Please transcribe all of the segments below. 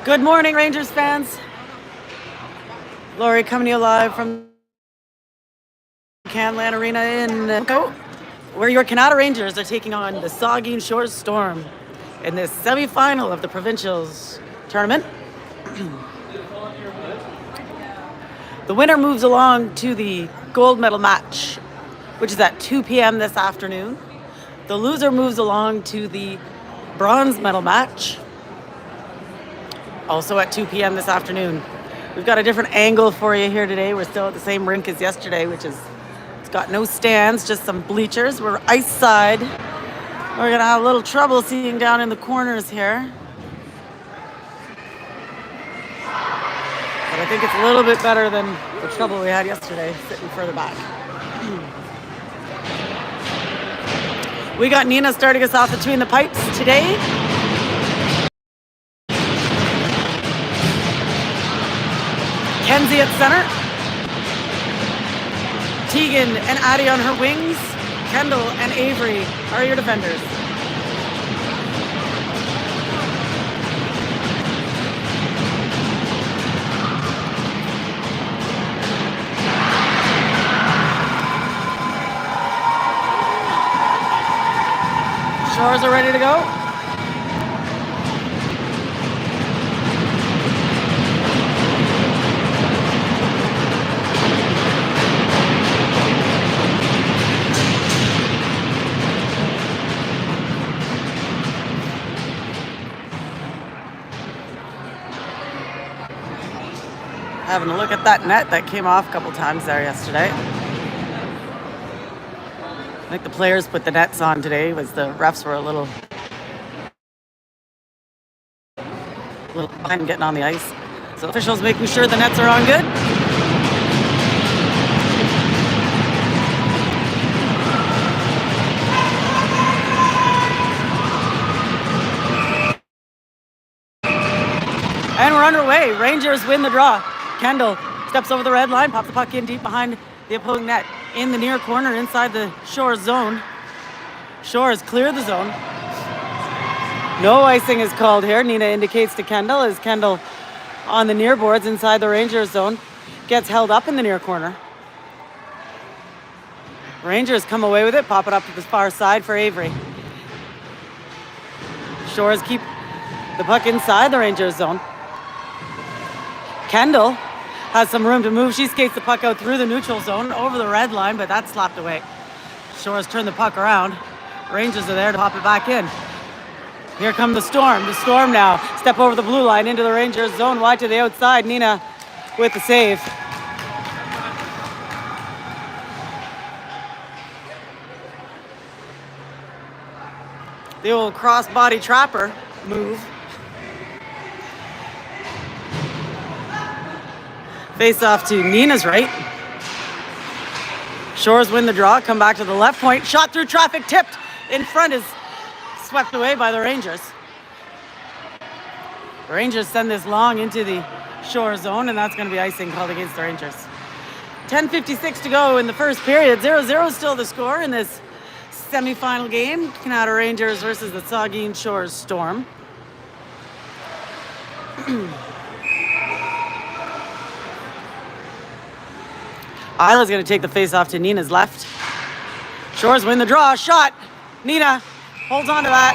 Good morning, Rangers fans. Lori coming to you live from Canlan Arena in where your Canada Rangers are taking on the Saugeen Shores Storm in this semi-final of the Provincials tournament. The winner moves along to the gold medal match, which is at 2 p.m. this afternoon. The loser moves along to the bronze medal match, also at 2 p.m. this afternoon. We've got a different angle for you here today. We're still at the same rink as yesterday, which is, it's got no stands, just some bleachers. We're ice side. We're gonna have a little trouble seeing down in the corners here. But I think it's a little bit better than the trouble we had yesterday, sitting further back. We got Nina starting us off between the pipes today. Kenzie at center. Tegan and Addie on her wings. Kendall and Avery are your defenders. Shores are ready to go. Having a look at that net that came off a couple times there yesterday. I think the players put the nets on today, was the refs were a little behind getting on the ice. So officials making sure the nets are on good. And we're underway. Rangers win the draw. Kendall steps over the red line, pops the puck in deep behind the opposing net in the near corner inside the Shores zone. Shores clear the zone. No icing is called here. Nina indicates to Kendall as Kendall on the near boards inside the Rangers zone gets held up in the near corner. Rangers come away with it, pop it up to the far side for Avery. Shores keep the puck inside the Rangers zone. Kendall has some room to move. She skates the puck out through the neutral zone over the red line, but that's slapped away. Shores turn the puck around. Rangers are there to pop it back in. Here come the Storm. The Storm now step over the blue line into the Rangers zone, wide to the outside. Nina with the save. The old cross-body trapper move. Face off to Nina's right. Shores win the draw, come back to the left point. Shot through traffic, tipped in front, is swept away by the Rangers. Rangers send this long into the Shore zone, and that's going to be icing called against the Rangers. 10:56 to go in the first period. 0-0 still the score in this semi-final game. Canada Rangers versus the Saugeen Shores Storm. Isla's going to take the face off to Nina's left. Shores win the draw. Shot. Nina holds on to that.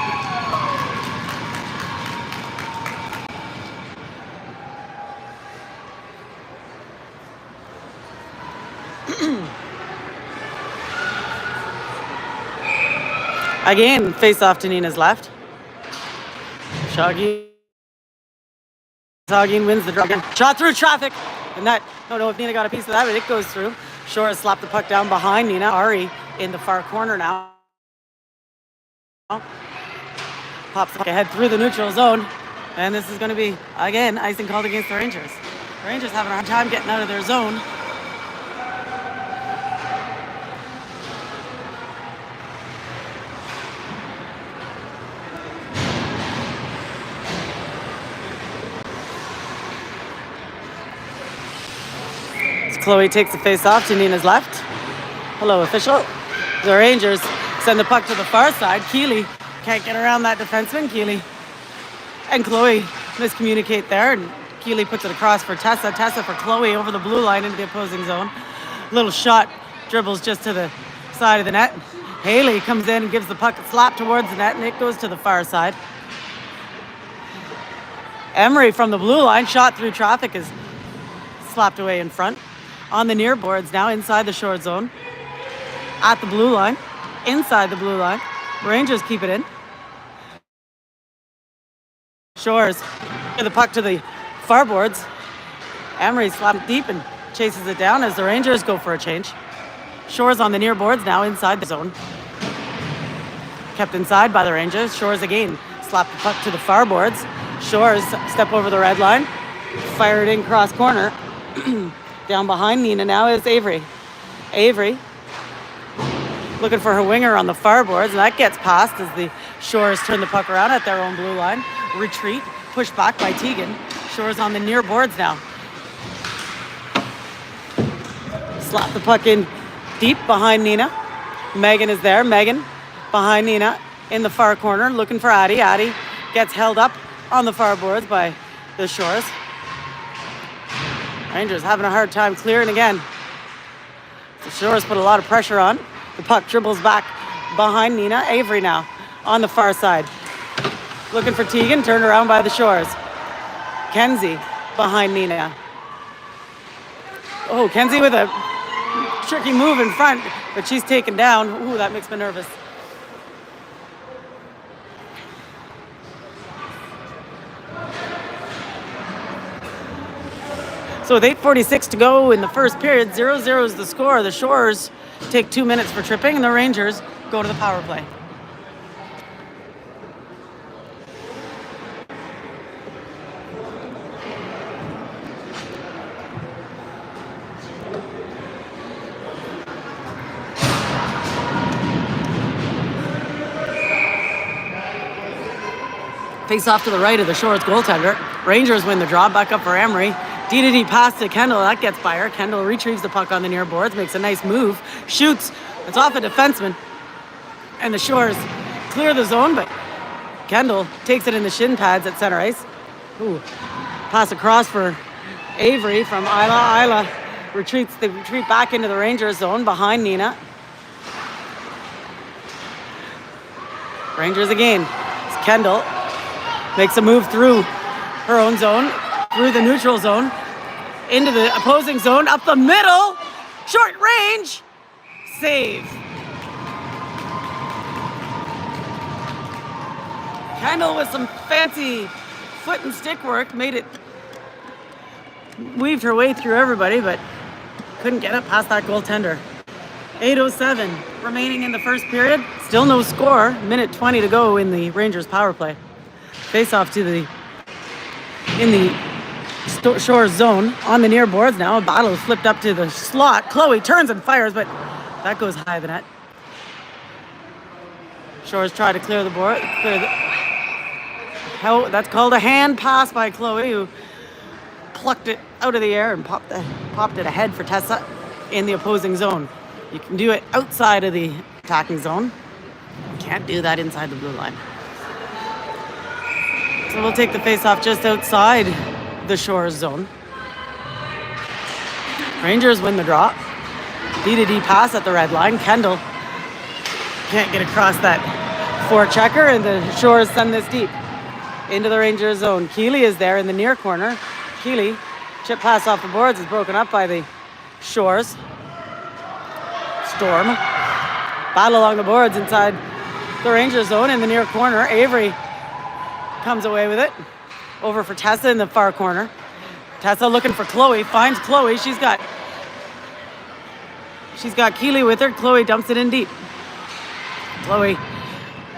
Again, face off to Nina's left. Saugeen wins the draw again. Shot through traffic. And that, don't know if Nina got a piece of that, but it goes through. Shores slapped the puck down behind Nina. Ari in the far corner now. Pops the puck ahead through the neutral zone. And this is going to be, again, icing called against the Rangers. The Rangers having a hard time getting out of their zone. Chloe takes the face off to Nina's left. Hello, official. The Rangers send the puck to the far side. Keeley can't get around that defenseman. Keeley and Chloe miscommunicate there, and Keeley puts it across for Tessa. Tessa for Chloe over the blue line into the opposing zone. Little shot, dribbles just to the side of the net. Haley comes in and gives the puck a slap towards the net, and it goes to the far side. Emery from the blue line, shot through traffic, is slapped away in front. On the near boards now, inside the short zone. At the blue line, inside the blue line. Rangers keep it in. Shores, the puck to the far boards. Emery slapped deep and chases it down as the Rangers go for a change. Shores on the near boards now inside the zone. Kept inside by the Rangers. Shores again slapped the puck to the far boards. Shores step over the red line. Fired in cross corner. Down behind Nina now is Avery. Avery looking for her winger on the far boards, and that gets past as the Shores turn the puck around at their own blue line. Retreat, pushed back by Tegan. Shores on the near boards now. Slap the puck in deep behind Nina. Megan is there. Megan behind Nina in the far corner looking for Addie. Addie gets held up on the far boards by the Shores. Rangers having a hard time clearing again. The Shores put a lot of pressure on. The puck dribbles back behind Nina. Avery now on the far side. Looking for Tegan, turned around by the Shores. Kenzie behind Nina. Oh, Kenzie with a tricky move in front, but she's taken down. Ooh, that makes me nervous. So with 8:46 to go in the first period, 0-0 is the score. The Shores take 2 minutes for tripping, and the Rangers go to the power play. Face off to the right of the Shores goaltender. Rangers win the draw. Back up for Emery. D-to-D pass to Kendall. That gets by her. Kendall retrieves the puck on the near boards. Makes a nice move. Shoots. It's off a defenseman. And the Shores clear the zone, but Kendall takes it in the shin pads at center ice. Ooh. Pass across for Avery from Isla. Isla retreats. They retreat back into the Rangers zone behind Nina. Rangers again. It's Kendall. Makes a move through her own zone, through the neutral zone, into the opposing zone, up the middle, short range, save. Kendall with some fancy foot and stick work made it, weaved her way through everybody, but couldn't get it past that goaltender. 8:07 remaining in the first period, still no score, minute 20 to go in the Rangers power play. Face off to the Shores zone on the near boards now. A battle is flipped up to the slot. Chloe turns and fires, but that goes high of the net. Shores try to clear the board. That's called a hand pass by Chloe, who plucked it out of the air and popped it ahead for Tessa in the opposing zone. You can do it outside of the attacking zone. You can't do that inside the blue line. So we'll take the face-off just outside the Shores zone. Rangers win the draw. D-to-D pass at the red line. Kendall can't get across that forechecker, and the Shores send this deep into the Rangers zone. Keeley is there in the near corner. Keeley, chip pass off the boards, is broken up by the Shores. Storm. Battle along the boards inside the Rangers zone in the near corner. Avery comes away with it. Over for Tessa in the far corner. Tessa looking for Chloe. Finds Chloe. She's got Keeley with her. Chloe dumps it in deep. Chloe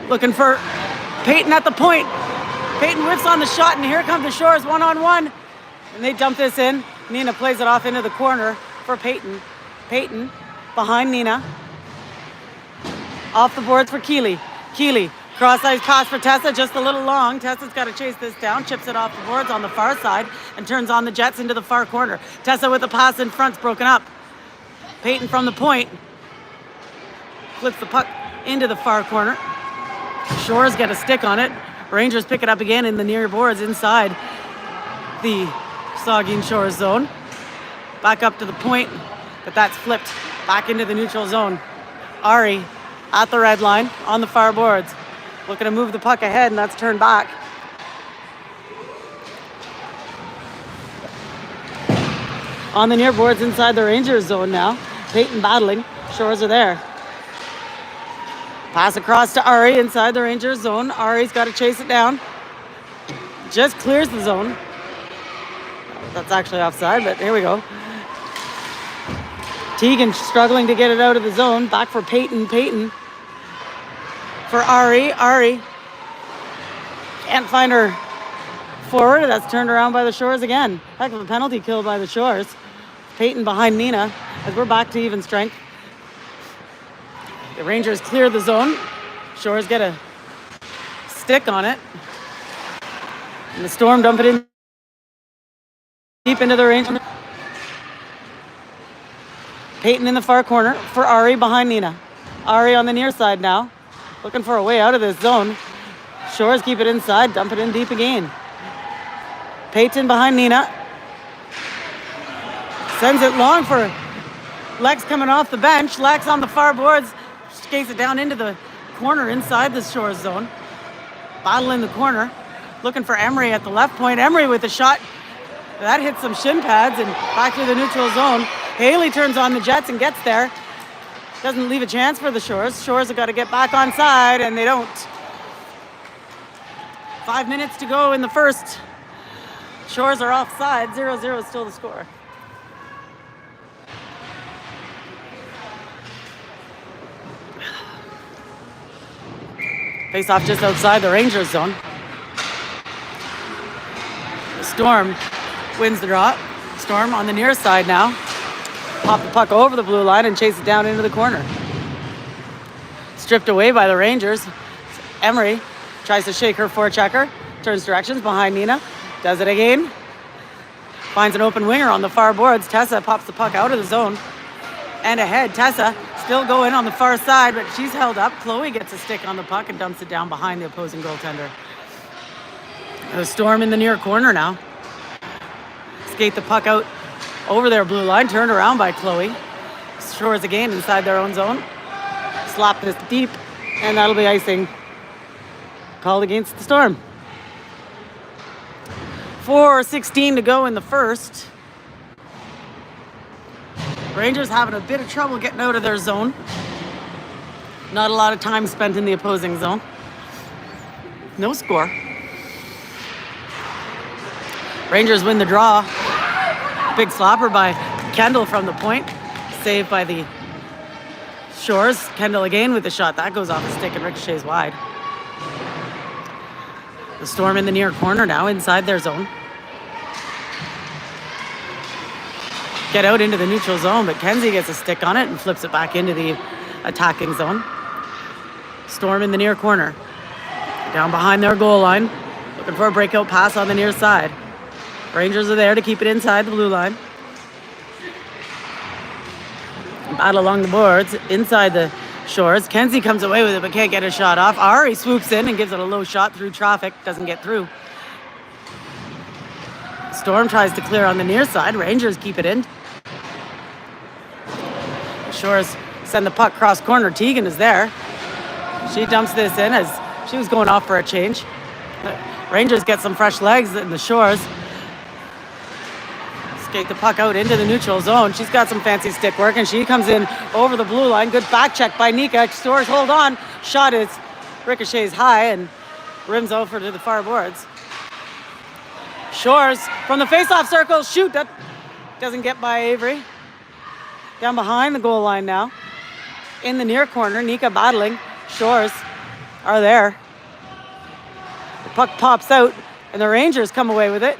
looking for Peyton at the point. Peyton whiffs on the shot, and here comes the Shores one-on-one. And they dump this in. Nina plays it off into the corner for Peyton. Peyton behind Nina. Off the boards for Keeley. Keeley. Cross-ice pass for Tessa, just a little long. Tessa's got to chase this down, chips it off the boards on the far side, and turns on the Jets into the far corner. Tessa with the pass in front's broken up. Peyton from the point. Flips the puck into the far corner. Shores get a stick on it. Rangers pick it up again in the near boards inside the Saugeen Shores zone. Back up to the point, but that's flipped back into the neutral zone. Ari at the red line on the far boards. Looking to move the puck ahead, and that's turned back. On the near boards inside the Rangers zone now. Peyton battling. Shores are there. Pass across to Ari inside the Rangers zone. Ari's got to chase it down. Just clears the zone. That's actually offside, but here we go. Tegan struggling to get it out of the zone. Back for Peyton. Peyton for Ari. Ari can't find her forward. That's turned around by the Shores again. Heck of a penalty kill by the Shores. Peyton behind Nina as we're back to even strength. The Rangers clear the zone. Shores get a stick on it. And the Storm dump it in deep into the Rangers. Peyton in the far corner for Ari behind Nina. Ari on the near side now. Looking for a way out of this zone. Shores keep it inside, dump it in deep again. Peyton behind Nina. Sends it long for Lex coming off the bench. Lex on the far boards. Skates it down into the corner inside the Shores zone. Battle in the corner. Looking for Emery at the left point. Emery with a shot. That hits some shin pads and back through the neutral zone. Haley turns on the Jets and gets there. Doesn't leave a chance for the Shores. Shores have got to get back on side, and they don't. 5 minutes to go in the first. Shores are offside. 0-0 is still the score. Face off just outside the Rangers zone. The Storm wins the draw. Storm on the near side now. Pop the puck over the blue line and chase it down into the corner. Stripped away by the Rangers. Emery tries to shake her forechecker. Turns directions behind Nina. Does it again. Finds an open winger on the far boards. Tessa pops the puck out of the zone. And ahead. Tessa still going on the far side, but she's held up. Chloe gets a stick on the puck and dumps it down behind the opposing goaltender. The Storm in the near corner now. Skate the puck out over their blue line. Turned around by Chloe. Shores again inside their own zone. Slap this deep, and that'll be icing called against the Storm. 4:16 to go in the first. Rangers having a bit of trouble getting out of their zone. Not a lot of time spent in the opposing zone. No score. Rangers win the draw. Big slapper by Kendall from the point. Saved by the Shores. Kendall again with the shot. That goes off the stick and ricochets wide. The Storm in the near corner now inside their zone. Get out into the neutral zone, but Kenzie gets a stick on it and flips it back into the attacking zone. Storm in the near corner. Down behind their goal line. Looking for a breakout pass on the near side. Rangers are there to keep it inside the blue line. Battle along the boards, inside the Shores. Kenzie comes away with it, but can't get a shot off. Ari swoops in and gives it a low shot through traffic. Doesn't get through. Storm tries to clear on the near side. Rangers keep it in. Shores send the puck cross corner. Tegan is there. She dumps this in as she was going off for a change. Rangers get some fresh legs in the Shores. Skate the puck out into the neutral zone. She's got some fancy stick work, and she comes in over the blue line. Good back check by Nika. Shores hold on. Shot is ricochets high and rims over to the far boards. Shores from the face-off circle. Shoot, that doesn't get by Avery. Down behind the goal line now. In the near corner, Nika battling. Shores are there. The puck pops out, and the Rangers come away with it.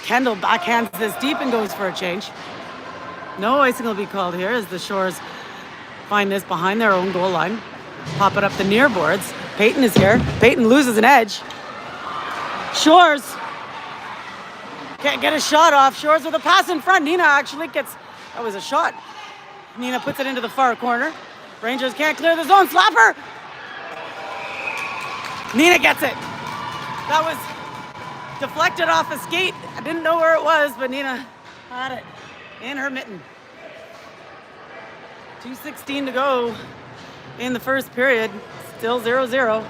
Kendall backhands this deep and goes for a change. No icing will be called here as the Shores find this behind their own goal line. Pop it up the near boards. Peyton is here. Peyton loses an edge. Shores can't get a shot off. Shores with a pass in front. Nina actually gets, that was a shot. Nina puts it into the far corner. Rangers can't clear the zone. Slapper! Nina gets it. That was deflected off a skate. I didn't know where it was, but Nina had it in her mitten. 2:16 to go in the first period. Still 0-0.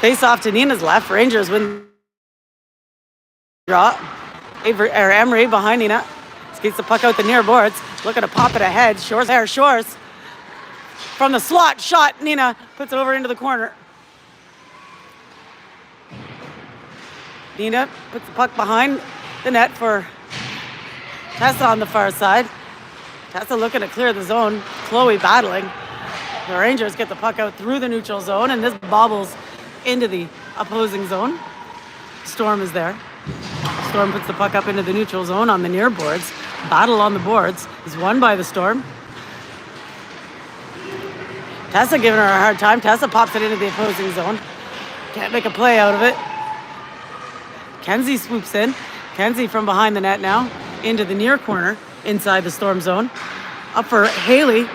Face off to Nina's left. Rangers win draw. Emery behind Nina. Skates the puck out the near boards. Looking to pop it ahead. Shores there. Shores. From the slot. Shot. Nina puts it over into the corner. Nina puts the puck behind the net for Tessa on the far side. Tessa looking to clear the zone. Chloe battling. The Rangers get the puck out through the neutral zone, and this bobbles into the opposing zone. Storm is there. Storm puts the puck up into the neutral zone on the near boards. Battle on the boards is won by the Storm. Tessa giving her a hard time. Tessa pops it into the opposing zone. Can't make a play out of it. Kenzie swoops in. Kenzie from behind the net now into the near corner inside the Storm zone. Up for Haley.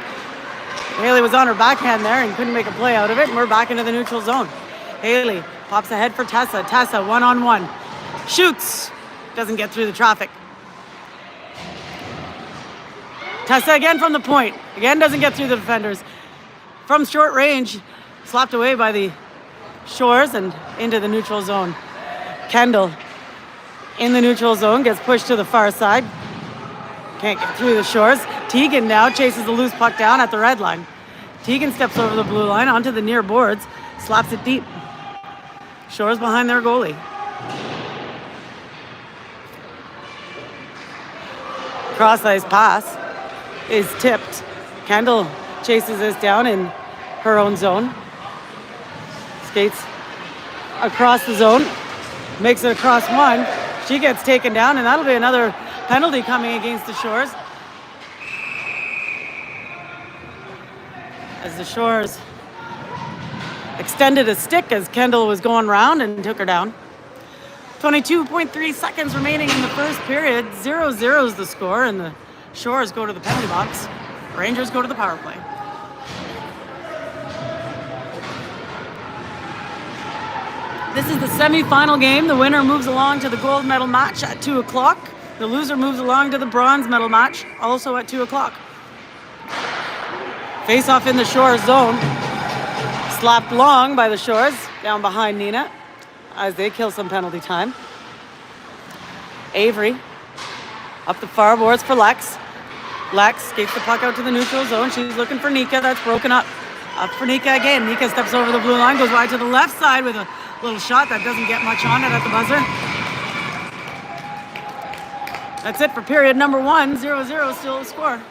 Haley was on her backhand there and couldn't make a play out of it, and we're back into the neutral zone. Haley pops ahead for Tessa. Tessa one-on-one. Shoots. Doesn't get through the traffic. Tessa again from the point. Again doesn't get through the defenders. From short range, slapped away by the Shores and into the neutral zone. Kendall in the neutral zone, gets pushed to the far side. Can't get through the Shores. Tegan now chases the loose puck down at the red line. Tegan steps over the blue line onto the near boards, slaps it deep. Shores behind their goalie. Cross-ice pass is tipped. Kendall chases this down in her own zone. Skates across the zone. Makes it across one. She gets taken down, and that'll be another penalty coming against the Shores. As the Shores extended a stick as Kendall was going round and took her down. 22.3 seconds remaining in the first period. 0-0 is the score, and the Shores go to the penalty box. Rangers go to the power play. This is the semi-final game. The winner moves along to the gold medal match at 2 o'clock. The loser moves along to the bronze medal match, also at 2 o'clock. Face-off in the Shores zone. Slapped long by the Shores, down behind Nina, as they kill some penalty time. Avery, up the far boards for Lex. Lex skates the puck out to the neutral zone. She's looking for Nika, that's broken up. Up for Nika again. Nika steps over the blue line, goes wide to the left side with a little shot that doesn't get much on it at the buzzer. That's it for period number 1. 0-0 still a score.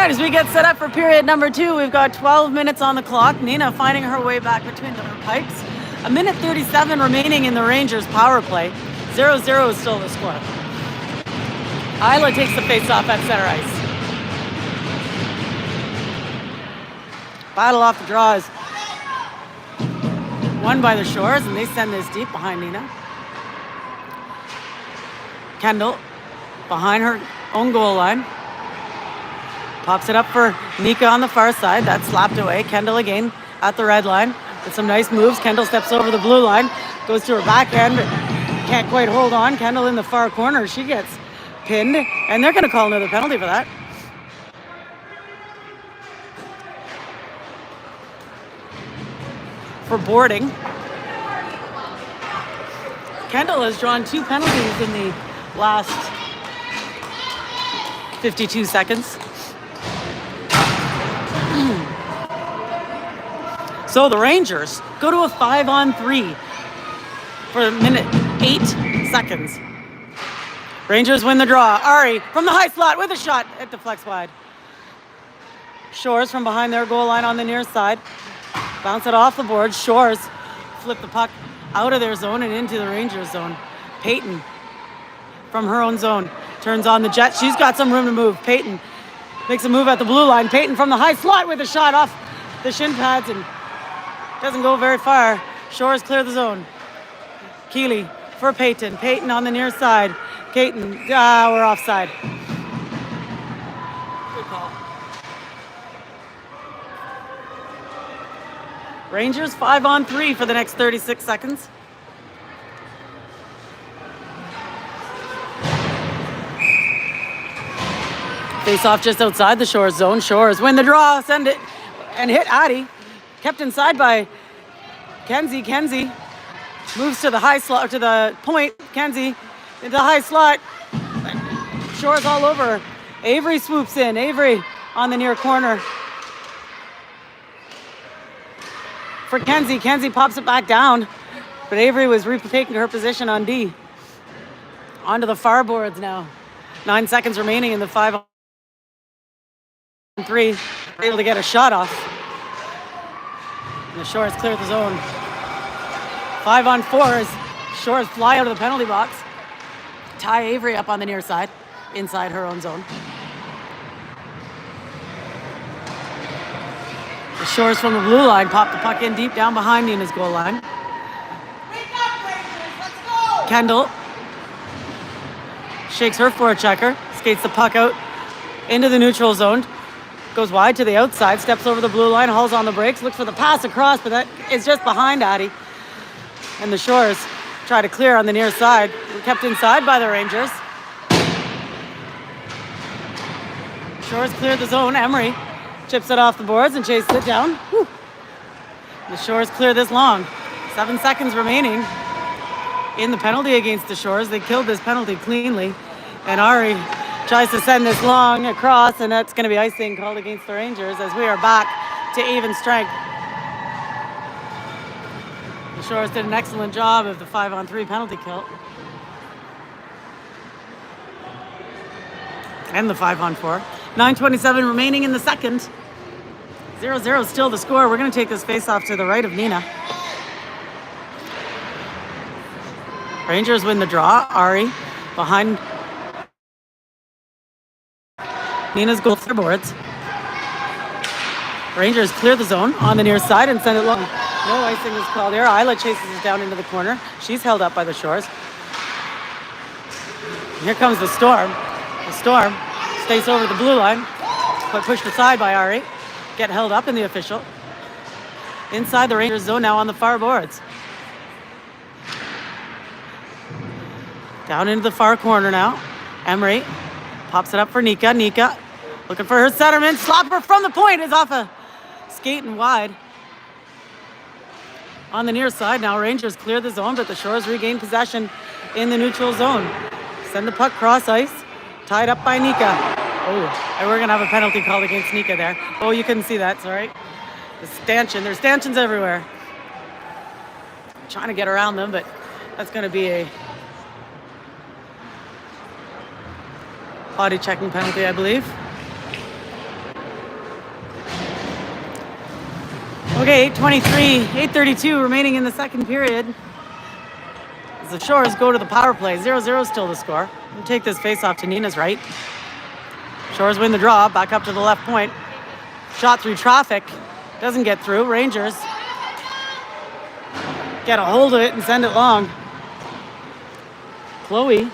As we get set up for period number 2, we've got 12 minutes on the clock. Nina finding her way back between her pipes. 1:37 remaining in the Rangers power play. 0-0 is still the score. Isla takes the face-off at center ice. Battle off the draw is won by the Shores, and they send this deep behind Nina. Kendall behind her own goal line. Pops it up for Nika on the far side. That's slapped away. Kendall again at the red line. With some nice moves, Kendall steps over the blue line, goes to her backhand, but can't quite hold on. Kendall in the far corner, she gets pinned, and they're going to call another penalty for that. For boarding. Kendall has drawn 2 penalties in the last 52 seconds. So the Rangers go to a 5-on-3 for a minute, 8 seconds. Rangers win the draw. Ari from the high slot with a shot. It deflects wide. Shores from behind their goal line on the near side. Bounce it off the board. Shores flip the puck out of their zone and into the Rangers zone. Peyton from her own zone turns on the Jet. She's got some room to move. Peyton makes a move at the blue line. Peyton from the high slot with a shot off the shin pads and doesn't go very far. Shores clear the zone. Keeley for Peyton. Peyton on the near side. Peyton, we're offside. Good call. Rangers 5-on-3 for the next 36 seconds. Face off just outside the Shores zone. Shores win the draw, send it, and hit Addie. Kept inside by Kenzie. Kenzie moves to the high slot, to the point. Kenzie into the high slot. Shores all over. Avery swoops in. Avery on the near corner. For Kenzie. Kenzie pops it back down. But Avery was retaking her position on D. Onto the far boards now. 9 seconds remaining in the 5-on-3. Able to get a shot off. And the Shores clear the zone. 5-on-4 as Shores fly out of the penalty box. Tie Avery up on the near side, inside her own zone. The Shores from the blue line pop the puck in deep down behind Nina's goal line. Kendall shakes her forechecker, skates the puck out into the neutral zone, goes wide to the outside, steps over the blue line, hauls on the brakes, looks for the pass across, but that is just behind Addie. And the Shores try to clear on the near side. We're kept inside by the Rangers. Shores cleared the zone. Emery chips it off the boards and chases it down. Whew. The Shores clear this long. 7 seconds remaining in the penalty against the Shores. They killed this penalty cleanly. And Ari tries to send this long across, and that's going to be icing called against the Rangers as we are back to even strength. The Shores did an excellent job of the 5-on-3 penalty kill. And the 5-on-4. 9:27 remaining in the second. 0-0 still the score. We're going to take this face-off to the right of Nina. Rangers win the draw. Ari behind Nina's goal for boards. Rangers clear the zone on the near side and send it long. No icing is called there. Isla chases it down into the corner. She's held up by the Shores. Here comes the Storm. The Storm stays over the blue line, but pushed aside by Ari. Get held up in the official. Inside the Rangers zone now on the far boards. Down into the far corner now. Emery pops it up for Nika. Nika looking for her centerman. Slapper from the point is off a skate and wide. On the near side now, Rangers clear the zone, but the Shores regain possession in the neutral zone. Send the puck cross ice, tied up by Nika. Oh, and we're gonna have a penalty called against Nika there. Oh, you couldn't see that, sorry. The stanchion, there's stanchions everywhere. I'm trying to get around them, but that's gonna be a body checking penalty, I believe. Okay, 8:23, 8:32 remaining in the second period. As the Shores go to the power play, 0-0 still the score. We'll take this face-off to Nina's right. Shores win the draw, back up to the left point. Shot through traffic, doesn't get through. Rangers get a hold of it and send it long. Chloe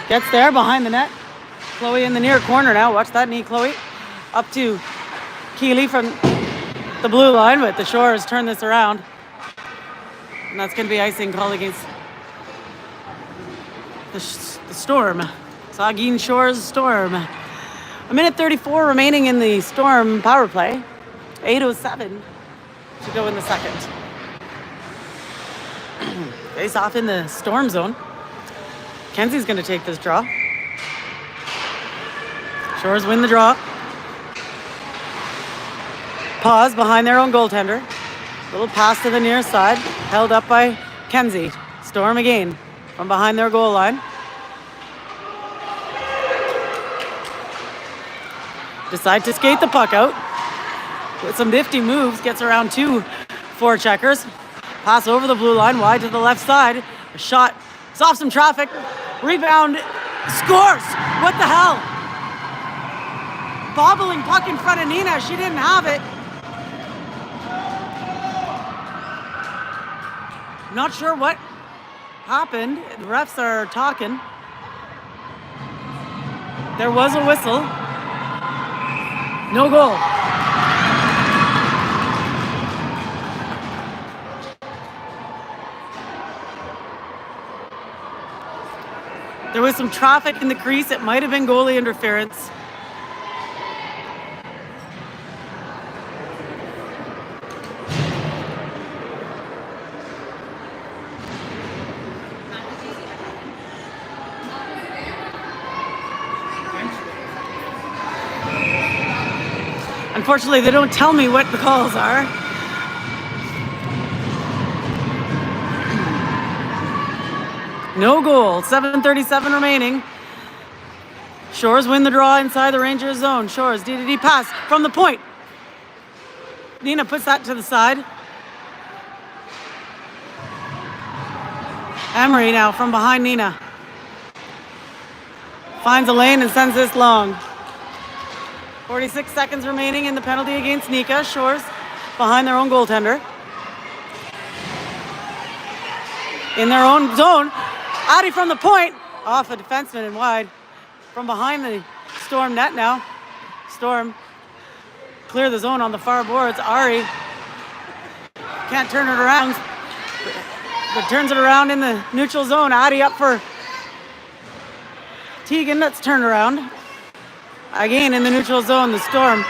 gets there behind the net. Chloe in the near corner now. Watch that knee, Chloe. Up to Keeley from the blue line, but the Shores turn this around. And that's going to be icing called against the Storm. Saugeen Shores Storm. 1:34 remaining in the Storm power play. 8:07 to go in the second. Face off in the Storm zone. Kenzie's going to take this draw. Shores win the draw. Pause behind their own goaltender. Little pass to the near side. Held up by Kenzie. Storm again from behind their goal line. Decide to skate the puck out. With some nifty moves. Gets around 2 forecheckers. Pass over the blue line. Wide to the left side. A shot. It's off some traffic. Rebound. Scores! What the hell? Bobbling puck in front of Nina. She didn't have it. Not sure what happened. The refs are talking. There was a whistle. No goal. There was some traffic in the crease. It might have been goalie interference. Unfortunately, they don't tell me what the calls are. No goal. 7:37 remaining. Shores win the draw inside the Rangers zone. Shores, D-to-D pass from the point. Nina puts that to the side. Emery now from behind Nina. Finds a lane and sends this long. 46 seconds remaining in the penalty against Nika. Shores behind their own goaltender. In their own zone. Addy from the point. Off a defenseman and wide. From behind the Storm net now. Storm clear the zone on the far boards. Ari can't turn it around. But turns it around in the neutral zone. Addy up for Tegan. That's turned around. Again in the neutral zone, the Storm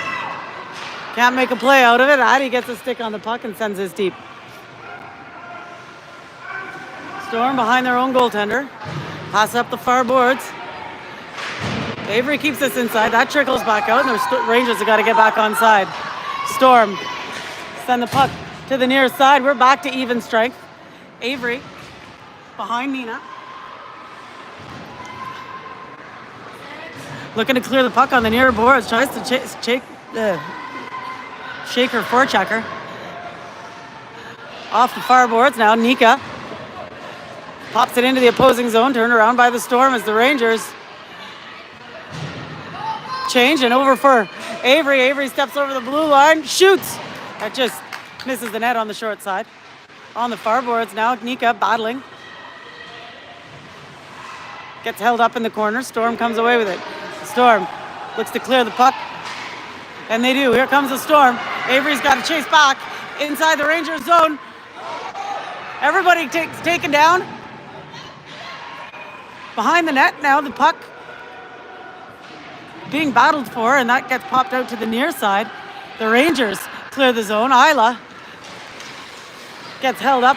can't make a play out of it. Addy gets a stick on the puck and sends this deep. Storm behind their own goaltender. Pass up the far boards. Avery keeps this inside. That trickles back out, and the Rangers have got to get back on side. Storm send the puck to the near side. We're back to even strength. Avery behind Nina. Looking to clear the puck on the near boards. Tries to shake her forechecker. Off the far boards now. Nika pops it into the opposing zone. Turned around by the Storm as the Rangers change and over for Avery. Avery steps over the blue line. Shoots. That just misses the net on the short side. On the far boards now. Nika battling. Gets held up in the corner. Storm comes away with it. Storm looks to clear the puck. And they do. Here comes the Storm. Avery's got to chase back inside the Rangers zone. Everybody taken down. Behind the net now, the puck being battled for, and that gets popped out to the near side. The Rangers clear the zone. Isla gets held up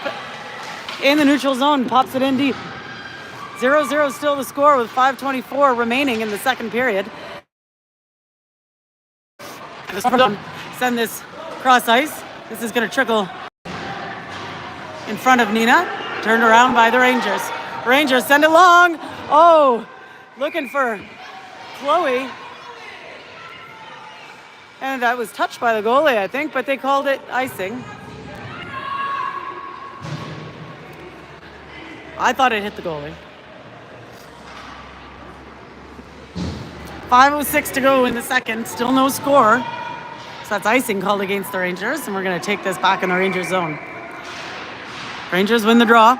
in the neutral zone, pops it in deep. 0-0 still the score with 5:24 remaining in the second period. Send this cross ice. This is going to trickle in front of Nina. Turned around by the Rangers. Rangers send it long. Oh, looking for Chloe. And that was touched by the goalie, I think, but they called it icing. I thought it hit the goalie. 5:06 to go in the second. Still no score. So that's icing called against the Rangers, and we're going to take this back in the Rangers zone. Rangers win the draw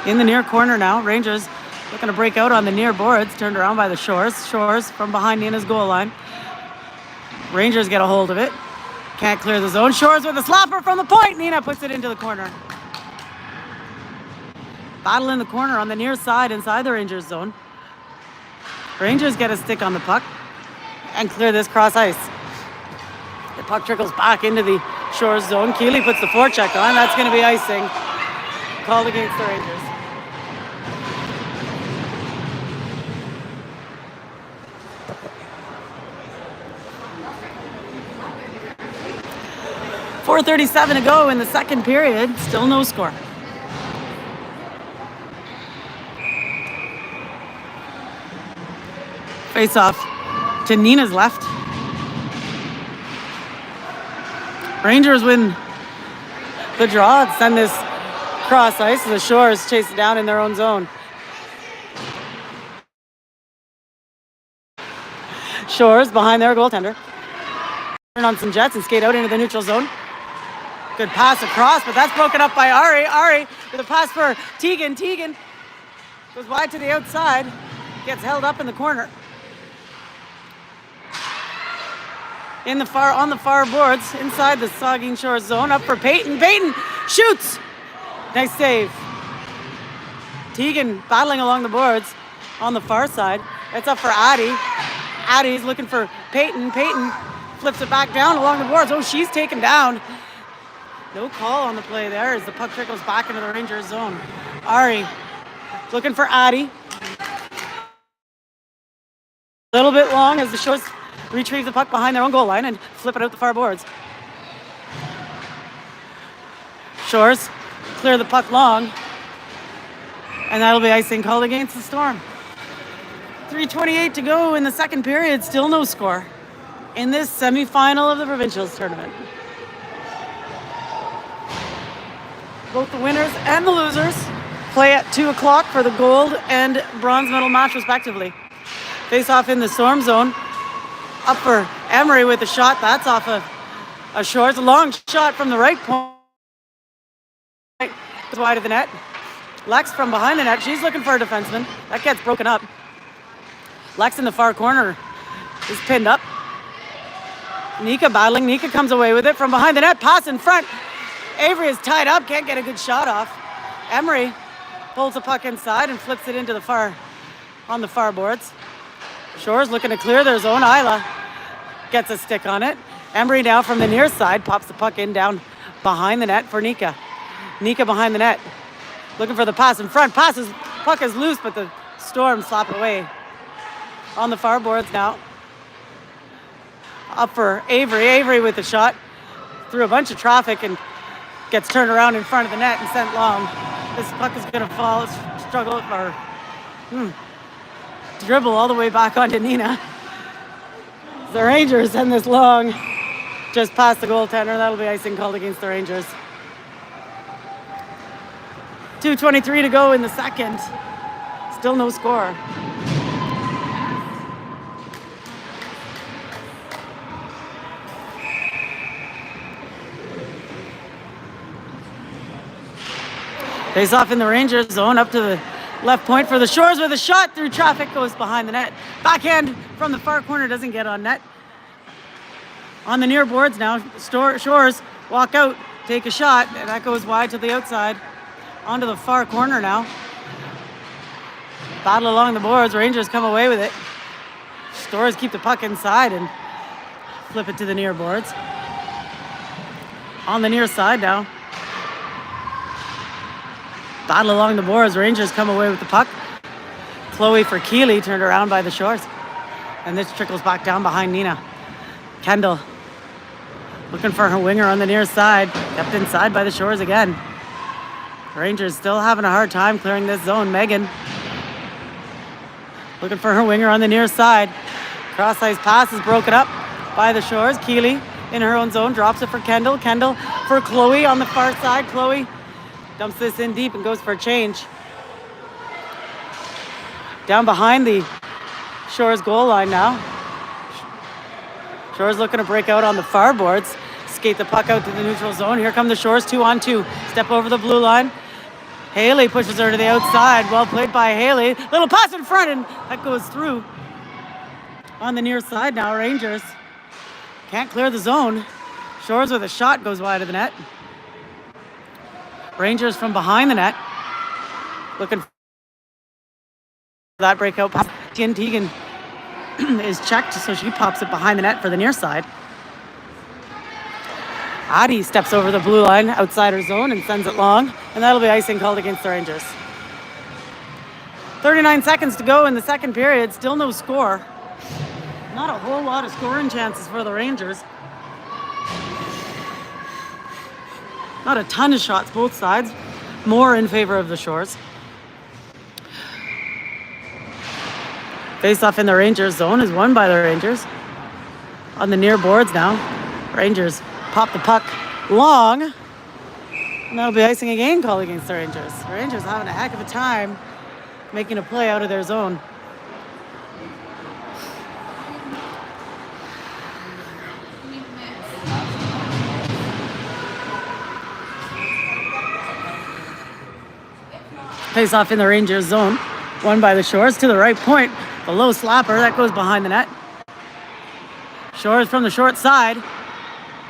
in the near corner now. Rangers looking to break out on the near boards. Turned around by the Shores. Shores from behind Nina's goal line. Rangers get a hold of it. Can't clear the zone. Shores with a slapper from the point. Nina puts it into the corner. Battle in the corner on the near side inside the Rangers zone. Rangers get a stick on the puck and clear this cross ice. The puck trickles back into the Shores zone. Keeley puts the forecheck on. That's going to be icing. Called against the Rangers. .437 to go in the second period. Still no score. Face off to Nina's left. Rangers win the draw and send this cross ice as the Shores chase it down in their own zone. Shores behind their goaltender. Turn on some jets and skate out into the neutral zone. Good pass across, but that's broken up by Ari. Ari with a pass for Tegan. Tegan goes wide to the outside. Gets held up in the corner. On the far boards, inside the Saugeen Shores zone, up for Peyton. Peyton shoots. Nice save. Tegan battling along the boards on the far side. It's up for Addie. Addie's looking for Peyton. Peyton flips it back down along the boards. Oh, she's taken down. No call on the play there as the puck trickles back into the Rangers zone. Ari looking for Addie. A little bit long as the Shores retrieve the puck behind their own goal line and flip it out the far boards. Shores clear the puck long, and that'll be icing called against the Storm. 3:28 to go in the second period. Still no score in this semi-final of the Provincials tournament. Both the winners and the losers play at 2 o'clock for the gold and bronze medal match respectively. Face off in the Storm zone. Up for Emery with a shot. That's off of a Shores. A long shot from the right point. It's wide of the net. Lex from behind the net. She's looking for a defenseman. That gets broken up. Lex in the far corner is pinned up. Nika battling. Nika comes away with it from behind the net. Pass in front. Avery is tied up. Can't get a good shot off. Emery pulls the puck inside and flips it into the far boards. Shores looking to clear their zone. Isla gets a stick on it. Emery now from the near side pops the puck in down behind the net for Nika. Nika behind the net. Looking for the pass in front. Puck is loose, but the Storm slap it away. On the far boards now. Up for Avery. Avery with the shot. Through a bunch of traffic and gets turned around in front of the net and sent long. This puck is going to fall, struggle, or dribble all the way back onto Nina. The Rangers send this long just past the goaltender. That'll be icing called against the Rangers. 2:23 to go in the second. Still no score. Face off in the Rangers zone up to the left point for the Shores with a shot through traffic, goes behind the net. Backhand from the far corner, doesn't get on net. On the near boards now, Shores walk out, take a shot, and that goes wide to the outside. Onto the far corner now. Battle along the boards, Rangers come away with it. Stores keep the puck inside and flip it to the near boards. On the near side now. Battle along the boards. Rangers come away with the puck. Chloe for Keeley, turned around by the Shores. And this trickles back down behind Nina. Kendall looking for her winger on the near side. Kept inside by the Shores again. Rangers still having a hard time clearing this zone. Megan looking for her winger on the near side. Cross-ice pass is broken up by the Shores. Keeley in her own zone drops it for Kendall. Kendall for Chloe on the far side. Chloe dumps this in deep and goes for a change. Down behind the Shores goal line now. Shores looking to break out on the far boards. Skate the puck out to the neutral zone. Here come the Shores, 2-on-2. Step over the blue line. Haley pushes her to the outside. Well played by Haley. Little pass in front, and that goes through. On the near side now, Rangers can't clear the zone. Shores with a shot goes wide of the net. Rangers from behind the net. Looking for that breakout pass. Tegan is checked, so she pops it behind the net for the near side. Adi steps over the blue line outside her zone and sends it long, and that'll be icing called against the Rangers. 39 seconds to go in the second period, still no score. Not a whole lot of scoring chances for the Rangers. Not a ton of shots both sides, more in favor of the Shores. Face-off in the Rangers zone is won by the Rangers. On the near boards now, Rangers pop the puck long, and that'll be icing again called against the Rangers. The Rangers having a heck of a time making a play out of their zone. Face off in the Rangers zone, won by the Shores to the right point. The low slapper that goes behind the net. Shores from the short side.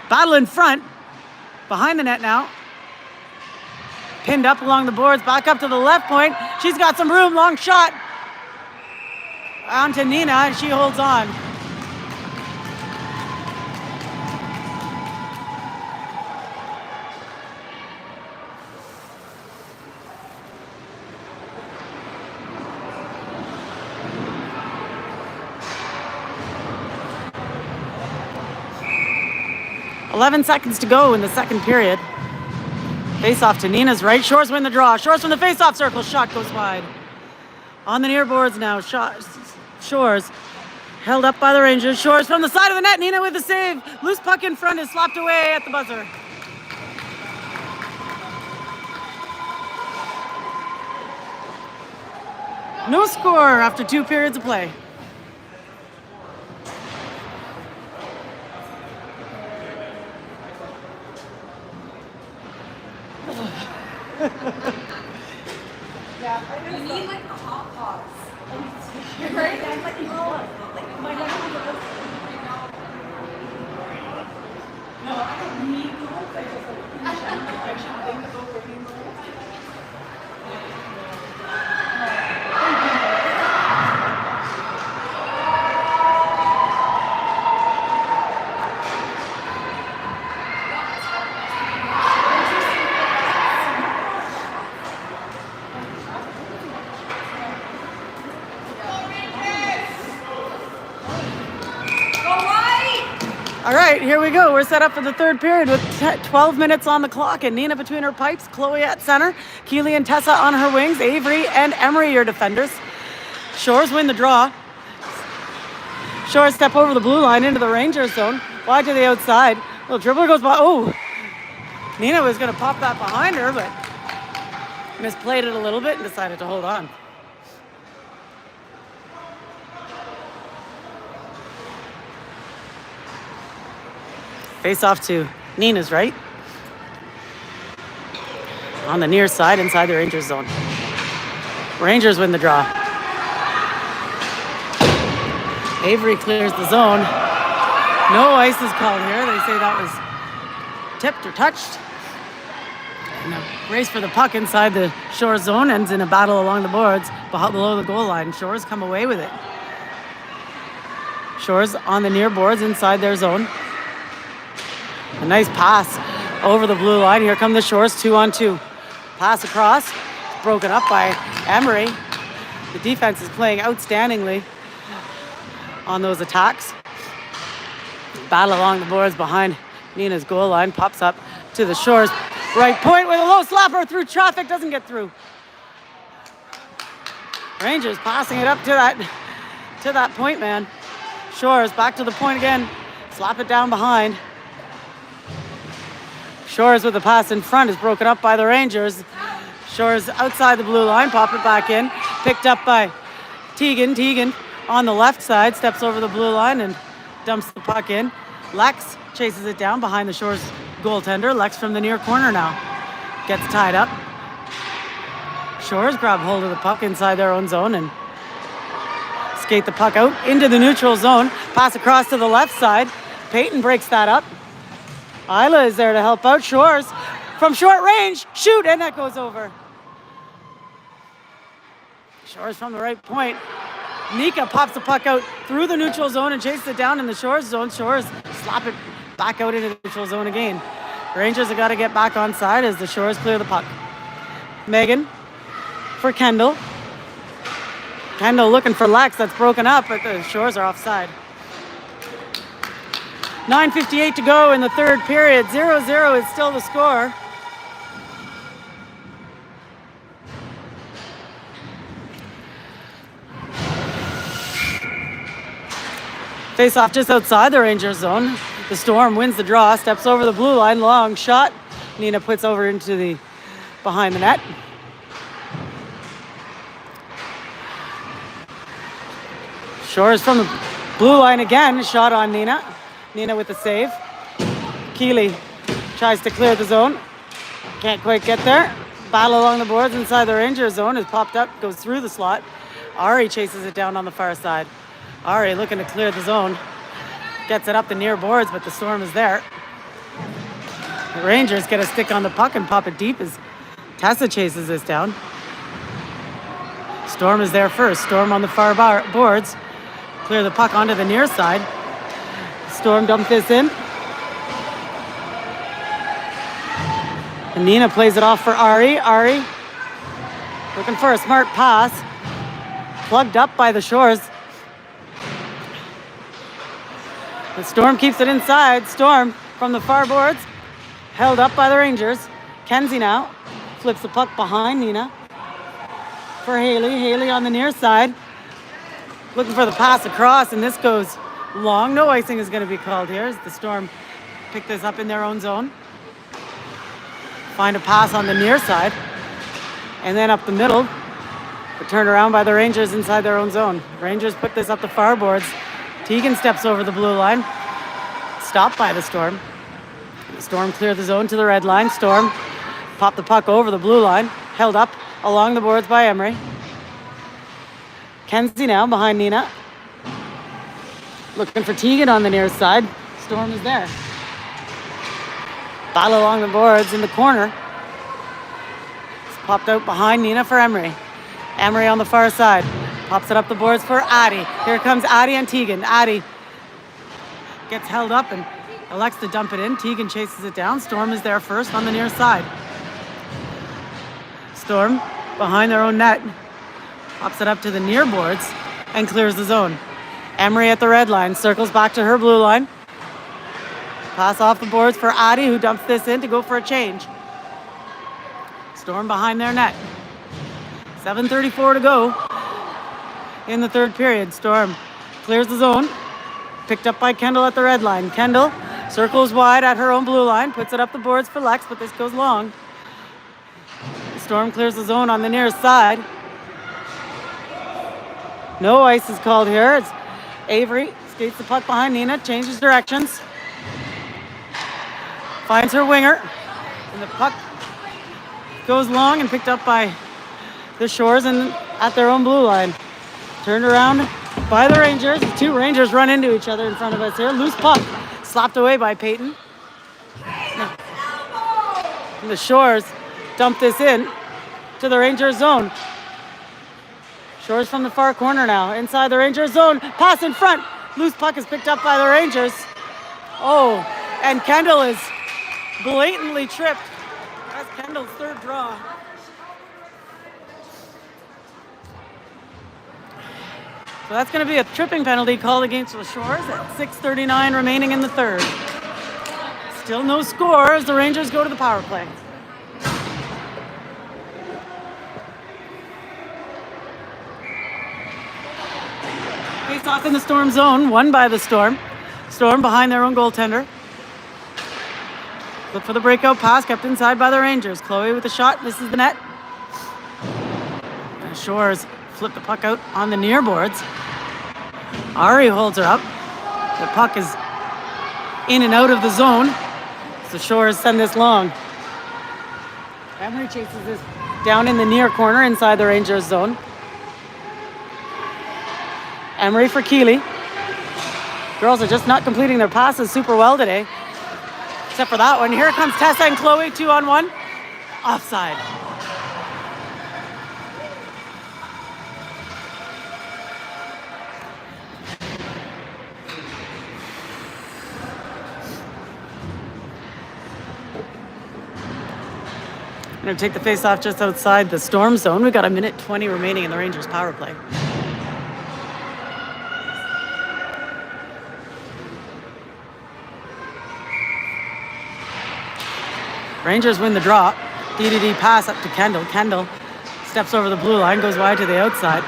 Battle in front. Behind the net now. Pinned up along the boards, back up to the left point. She's got some room, long shot. On to Nina, and she holds on. .11 seconds to go in the second period. Face off to Nina's right. Shores win the draw. Shores from the face-off circle. Shot goes wide. On the near boards now. Shores held up by the Rangers. Shores from the side of the net. Nina with the save. Loose puck in front is slapped away at the buzzer. No score after 2 periods of play. Yeah, you need like a hot pause. Right? I'm like, oh, my God. No, I don't need pause. I just like think about working. All right, here we go. We're set up for the third period with 12 minutes on the clock, and Nina between her pipes, Chloe at center, Keely and Tessa on her wings, Avery and Emery your defenders. Shores win the draw. Shores step over the blue line into the Rangers zone, wide to the outside. Little dribbler goes by. Oh, Nina was going to pop that behind her, but misplayed it a little bit and decided to hold on. Face off to Nina's right. On the near side, inside the Rangers zone. Rangers win the draw. Avery clears the zone. No ice is called here. They say that was tipped or touched. And the race for the puck inside the Shores zone ends in a battle along the boards below the goal line. Shores come away with it. Shores on the near boards inside their zone. A nice pass over the blue line. Here come the Shores, 2-on-2. Pass across, broken up by Emery. The defense is playing outstandingly on those attacks. Battle along the boards behind Nina's goal line. Pops up to the Shores. Right point with a low slapper through traffic. Doesn't get through. Rangers passing it up to that point man. Shores back to the point again. Slap it down behind. Shores with the pass in front is broken up by the Rangers. Shores outside the blue line, pop it back in. Picked up by Tegan. Tegan on the left side, steps over the blue line and dumps the puck in. Lex chases it down behind the Shores goaltender. Lex from the near corner now gets tied up. Shores grab hold of the puck inside their own zone and skate the puck out into the neutral zone. Pass across to the left side. Peyton breaks that up. Isla is there to help out. Shores from short range. Shoot, and that goes over. Shores from the right point. Nika pops the puck out through the neutral zone and chases it down in the Shores zone. Shores slap it back out into the neutral zone again. Rangers have got to get back on side as the Shores clear the puck. Megan for Kendall. Kendall looking for Lex. That's broken up, but the Shores are offside. 9:58 to go in the third period. 0-0 is still the score. Face off just outside the Rangers zone. The Storm wins the draw, steps over the blue line, long shot. Nina puts over into the behind the net. Shores from the blue line again, shot on Nina. Nina with the save. Keeley tries to clear the zone. Can't quite get there. Battle along the boards inside the Rangers zone is popped up, goes through the slot. Ari chases it down on the far side. Ari looking to clear the zone. Gets it up the near boards, but the Storm is there. The Rangers get a stick on the puck and pop it deep as Tessa chases this down. Storm is there first. Storm on the far boards. Clear the puck onto the near side. Storm dump this in. And Nina plays it off for Ari. Ari looking for a smart pass. Plugged up by the Shores. The Storm keeps it inside. Storm from the far boards. Held up by the Rangers. Kenzie now flips the puck behind Nina. For Haley. Haley on the near side. Looking for the pass across, and this goes long. No icing is going to be called here as the Storm pick this up in their own zone. Find a pass on the near side. And then up the middle. But turned around by the Rangers inside their own zone. Rangers put this up the far boards. Tegan steps over the blue line. Stopped by the Storm. The Storm clear the zone to the red line. Storm pop the puck over the blue line. Held up along the boards by Emery. Kenzie now behind Nina. Looking for Tegan on the near side. Storm is there. Battle along the boards in the corner. It's popped out behind Nina for Emery. Emery on the far side. Pops it up the boards for Addie. Here comes Addie and Tegan. Addie gets held up and elects to dump it in. Tegan chases it down. Storm is there first on the near side. Storm behind their own net. Pops it up to the near boards and clears the zone. Emery at the red line. Circles back to her blue line. Pass off the boards for Addie, who dumps this in to go for a change. Storm behind their net. 7:34 to go in the third period. Storm clears the zone. Picked up by Kendall at the red line. Kendall circles wide at her own blue line. Puts it up the boards for Lex, but this goes long. Storm clears the zone on the near side. No ice is called here. It's Avery skates the puck behind Nina. Changes directions. Finds her winger. And the puck goes long and picked up by the Shores and at their own blue line. Turned around by the Rangers. The two Rangers run into each other in front of us here. Loose puck slapped away by Peyton. And the Shores dump this in to the Rangers zone. Shores from the far corner now. Inside the Rangers zone. Pass in front. Loose puck is picked up by the Rangers. Oh, and Kendall is blatantly tripped. That's Kendall's third draw. So that's going to be a tripping penalty called against the Shores at 6:39 remaining in the third. Still no score as the Rangers go to the power play. Face off in the Storm zone, won by the Storm. Storm behind their own goaltender. Look for the breakout pass, kept inside by the Rangers. Chloe with the shot, this is the net. The Shores flip the puck out on the near boards. Ari holds her up. The puck is in and out of the zone. So the Shores send this long. Emery chases this down in the near corner inside the Rangers zone. Emery for Keeley. Girls are just not completing their passes super well today. except for that one. Here comes Tessa and Chloe, 2-on-1. Offside. I'm going to take the face-off just outside the Storm zone. We've got 1:20 remaining in the Rangers power play. Rangers win the draw. D pass up to Kendall. Kendall steps over the blue line, goes wide to the outside.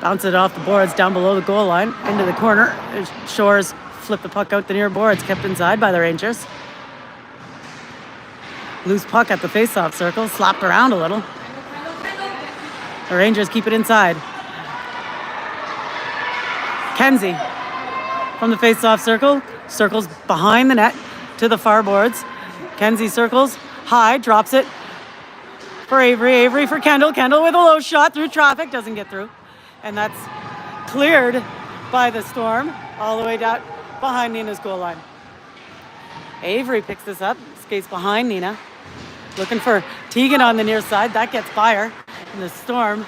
Bounces it off the boards down below the goal line, into the corner. Shores flip the puck out the near boards, kept inside by the Rangers. Loose puck at the face-off circle, slapped around a little. The Rangers keep it inside. Kenzie from the face-off circle, circles behind the net to the far boards. Kenzie circles high, drops it for Avery. Avery for Kendall. Kendall with a low shot through traffic, doesn't get through. And that's cleared by the Storm all the way down behind Nina's goal line. Avery picks this up, skates behind Nina. Looking for Tegan on the near side. That gets fire. And the Storm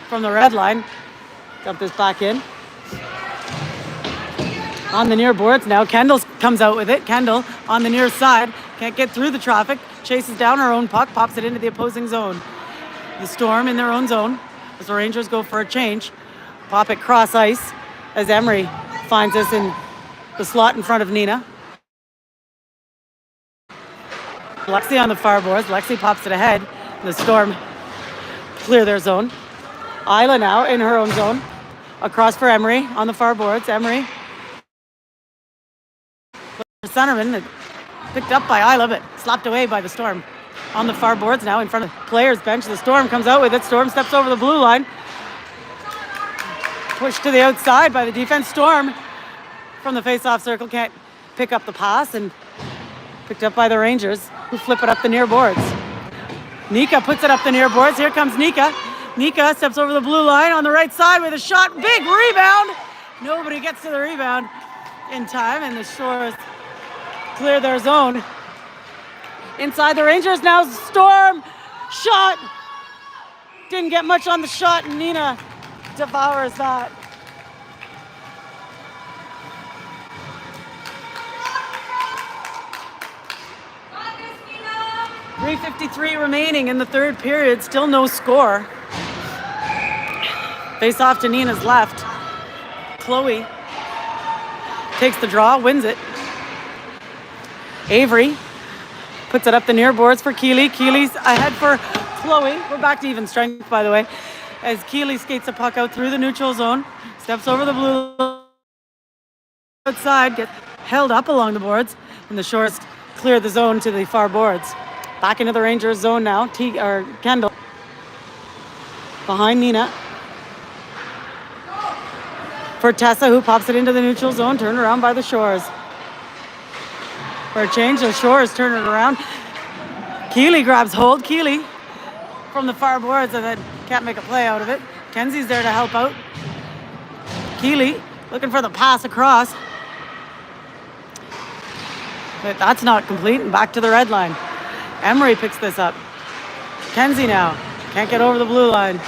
from the red line. Dump this back in. On the near boards now. Kendall comes out with it. Kendall on the near side. Can't get through the traffic. Chases down her own puck. Pops it into the opposing zone. The Storm in their own zone as the Rangers go for a change. Pop it cross ice as Emery finds us in the slot in front of Nina. Lexi on the far boards. Lexi pops it ahead. The Storm clear their zone. Isla now in her own zone. Across for Emery on the far boards. Emery. Centerman picked up by Isla, but slapped away by the Storm. On the far boards now in front of the players' bench. The Storm comes out with it. Storm steps over the blue line. Pushed to the outside by the defense. Storm from the face-off circle can't pick up the pass, and picked up by the Rangers, who flip it up the near boards. Nika puts it up the near boards. Here comes Nika. Nika steps over the blue line on the right side with a shot. Big rebound. Nobody gets to the rebound in time, and the Shores clear their zone. Inside the Rangers now. Storm shot. Didn't get much on the shot, and Nina devours that. 3:53 remaining in the third period. Still no score. Face off to Nina's left. Chloe takes the draw, wins it. Avery puts it up the near boards for Keeley. Keeley's ahead for Chloe. We're back to even strength, by the way, as Keeley skates the puck out through the neutral zone. Steps over the blue outside, gets held up along the boards, and the Shores clear the zone to the far boards. Back into the Rangers zone now. Kendall behind Nina for Tessa, who pops it into the neutral zone. Turned around by the Shores. For a change, the Shores turn it around. Keeley grabs hold. Keeley from the far boards and then can't make a play out of it. Kenzie's there to help out. Keeley looking for the pass across. But that's not complete, and back to the red line. Emery picks this up. Kenzie now. Can't get over the blue line.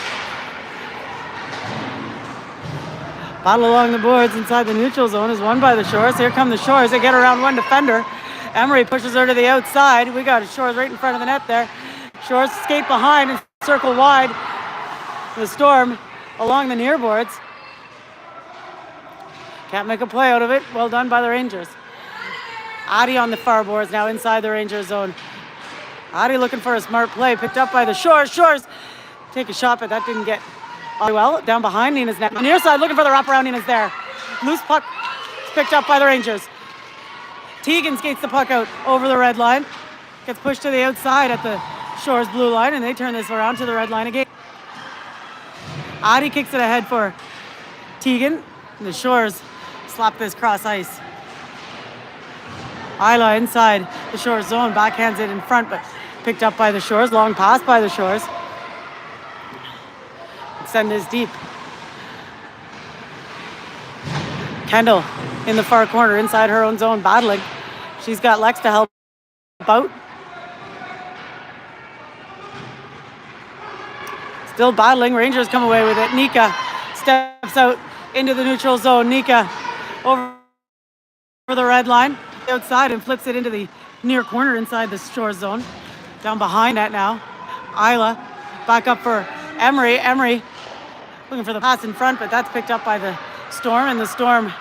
Battle along the boards inside the neutral zone is won by the Shores. Here come the Shores. They get around one defender. Emery pushes her to the outside. We got a Shores right in front of the net there. Shores skate behind and circle wide. The Storm along the near boards. Can't make a play out of it. Well done by the Rangers. Adi on the far boards now inside the Rangers zone. Adi looking for a smart play. Picked up by the Shores. Shores take a shot, but that didn't get well. Down behind Nina's net. Near side looking for the wraparound. Nina's there. Loose puck picked up by the Rangers. Tegan skates the puck out over the red line. Gets pushed to the outside at the Shores blue line, and they turn this around to the red line again. Adi kicks it ahead for Tegan. And the Shores slap this cross ice. Isla inside the Shores zone. Backhands it in front, but picked up by the Shores. Long pass by the Shores. Send this deep. Kendall in the far corner inside her own zone battling. She's got Lex to help out. Still battling. Rangers come away with it. Nika steps out into the neutral zone. Nika over the red line outside and flips it into the near corner inside the Shore zone. Down behind that now. Isla back up for Emery. Emery looking for the pass in front, but that's picked up by the Storm, and the Storm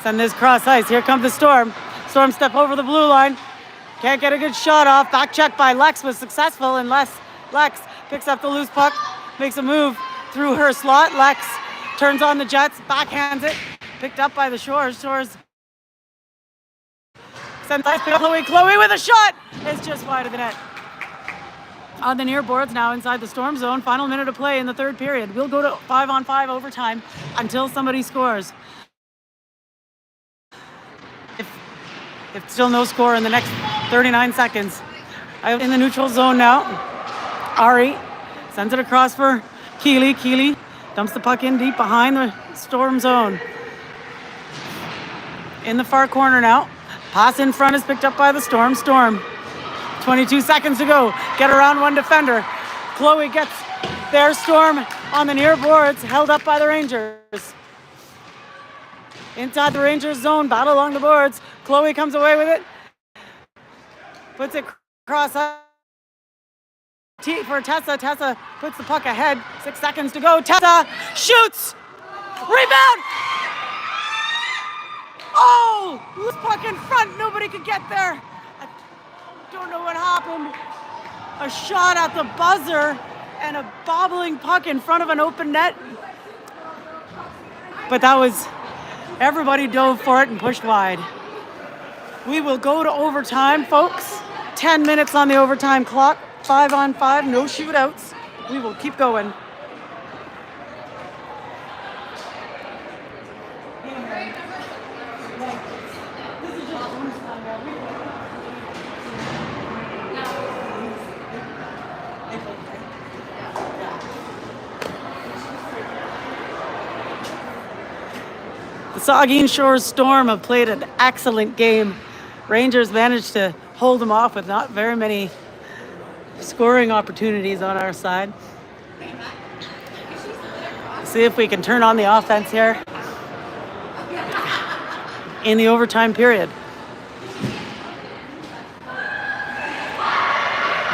send this cross ice. Here comes the Storm. Storm step over the blue line. Can't get a good shot off. Back check by Lex was successful, and Lex picks up the loose puck, makes a move through her slot. Lex turns on the Jets, backhands it, picked up by the Shores. Shores sends ice pick up Chloe with a shot. It's just wide of the net. On the near boards now inside the Storm zone. Final minute of play in the third period. We'll go to 5-on-5 overtime until somebody scores. If still no score in the next 39 seconds. In the neutral zone now. Ari sends it across for Keeley. Keeley dumps the puck in deep behind the Storm zone. In the far corner now. Pass in front is picked up by the Storm. Storm. 22 seconds to go. Get around one defender. Chloe gets their Storm on the near boards, held up by the Rangers. Inside the Rangers zone, battle along the boards. Chloe comes away with it. Puts it cross for Tessa. Tessa puts the puck ahead. 6 seconds to go. Tessa shoots. Rebound. Oh, loose puck in front. Nobody could get there. I don't know what happened. A shot at the buzzer and a bobbling puck in front of an open net. But that was, everybody dove for it and pushed wide. We will go to overtime, folks. 10 minutes on the overtime clock. 5-on-5, no shootouts. We will keep going. The Saugeen Shores Storm have played an excellent game. Rangers managed to hold them off with not very many scoring opportunities on our side. See if we can turn on the offense here in the overtime period.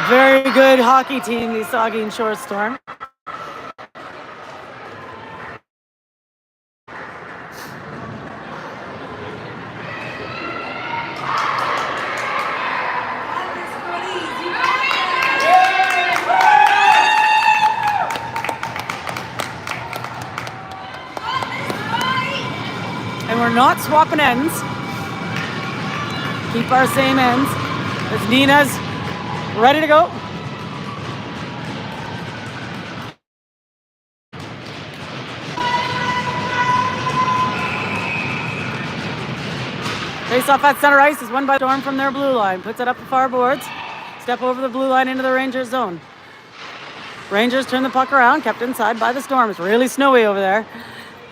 Very good hockey team, the Saugeen Shores Storm. We're not swapping ends. Keep our same ends. As Nina's ready to go. Face off at center ice is won by Storm from their blue line. Puts it up the far boards. Step over the blue line into the Rangers zone. Rangers turn the puck around, kept inside by the Storm. It's really snowy over there.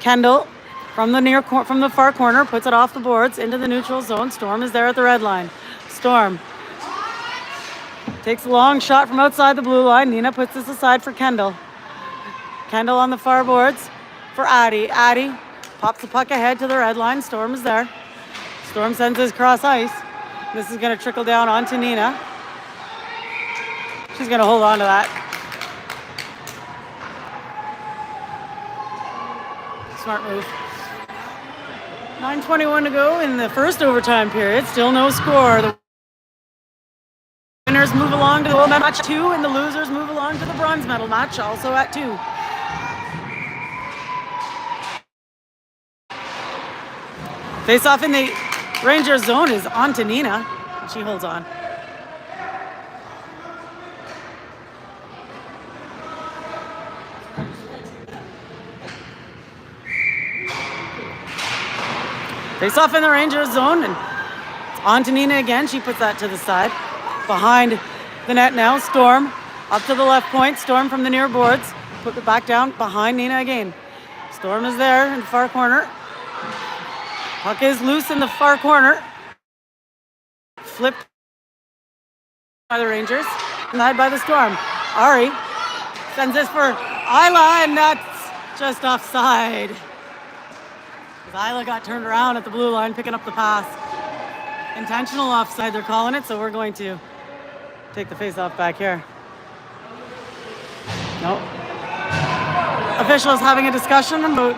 Kendall from the far corner, puts it off the boards into the neutral zone. Storm is there at the red line. Storm takes a long shot from outside the blue line. Nina puts this aside for Kendall. Kendall on the far boards for Addie. Addie pops the puck ahead to the red line. Storm is there. Storm sends his cross ice. This is going to trickle down onto Nina. She's going to hold on to that. Smart move. 9:21 to go in the first overtime period. Still no score. The winners move along to the gold medal match 2, and the losers move along to the bronze medal match, also at 2. Face off in the Rangers zone is on to Nina. She holds on. Face off in the Rangers zone, and it's on to Nina again. She puts that to the side. Behind the net now, Storm up to the left point. Storm from the near boards. Put it back down behind Nina again. Storm is there in the far corner. Puck is loose in the far corner. flipped by the Rangers, denied by the Storm. Ari sends this for Isla, and that's just offside. Isla got turned around at the blue line, picking up the pass. Intentional offside, they're calling it, so we're going to take the face-off back here. Nope. Officials having a discussion about...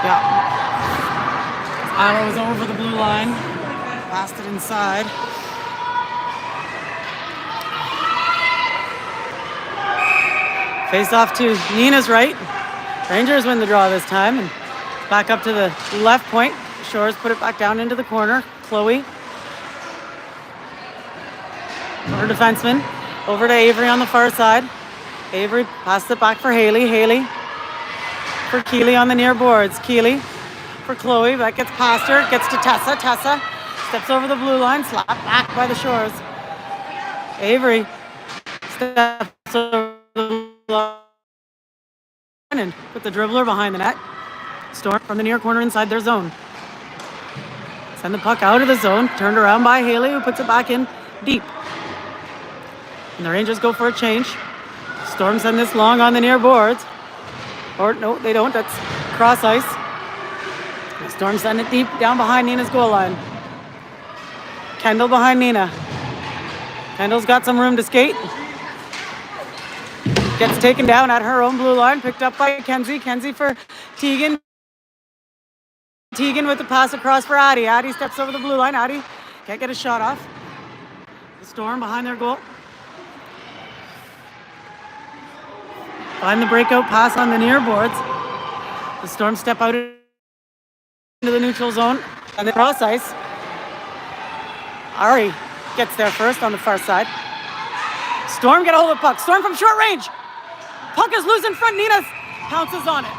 Yeah. Isla was over the blue line, passed it inside. Face off to Nina's right. Rangers win the draw this time, and back up to the left point. Shores put it back down into the corner. Chloe. Her defenseman. Over to Avery on the far side. Avery passed it back for Haley. Haley for Keeley on the near boards. Keeley for Chloe. That gets past her. Gets to Tessa. Tessa steps over the blue line. Slapped back by the Shores. Avery steps over the blue line and put the dribbler behind the net. Storm from the near corner inside their zone. Send the puck out of the zone. Turned around by Haley, who puts it back in deep. And the Rangers go for a change. Storm send this long on the near boards. Or no, they don't. That's cross ice. Storm send it deep down behind Nina's goal line. Kendall behind Nina. Kendall's got some room to skate. Gets taken down at her own blue line. Picked up by Kenzie. Kenzie for Tegan. Tegan with the pass across for Addie. Addie steps over the blue line. Addie can't get a shot off. The Storm behind their goal. Find the breakout pass on the near boards. The Storm step out into the neutral zone. And the cross ice. Ari gets there first on the far side. Storm get a hold of the puck. Storm from short range. Puck is loose in front. Nina pounces on it.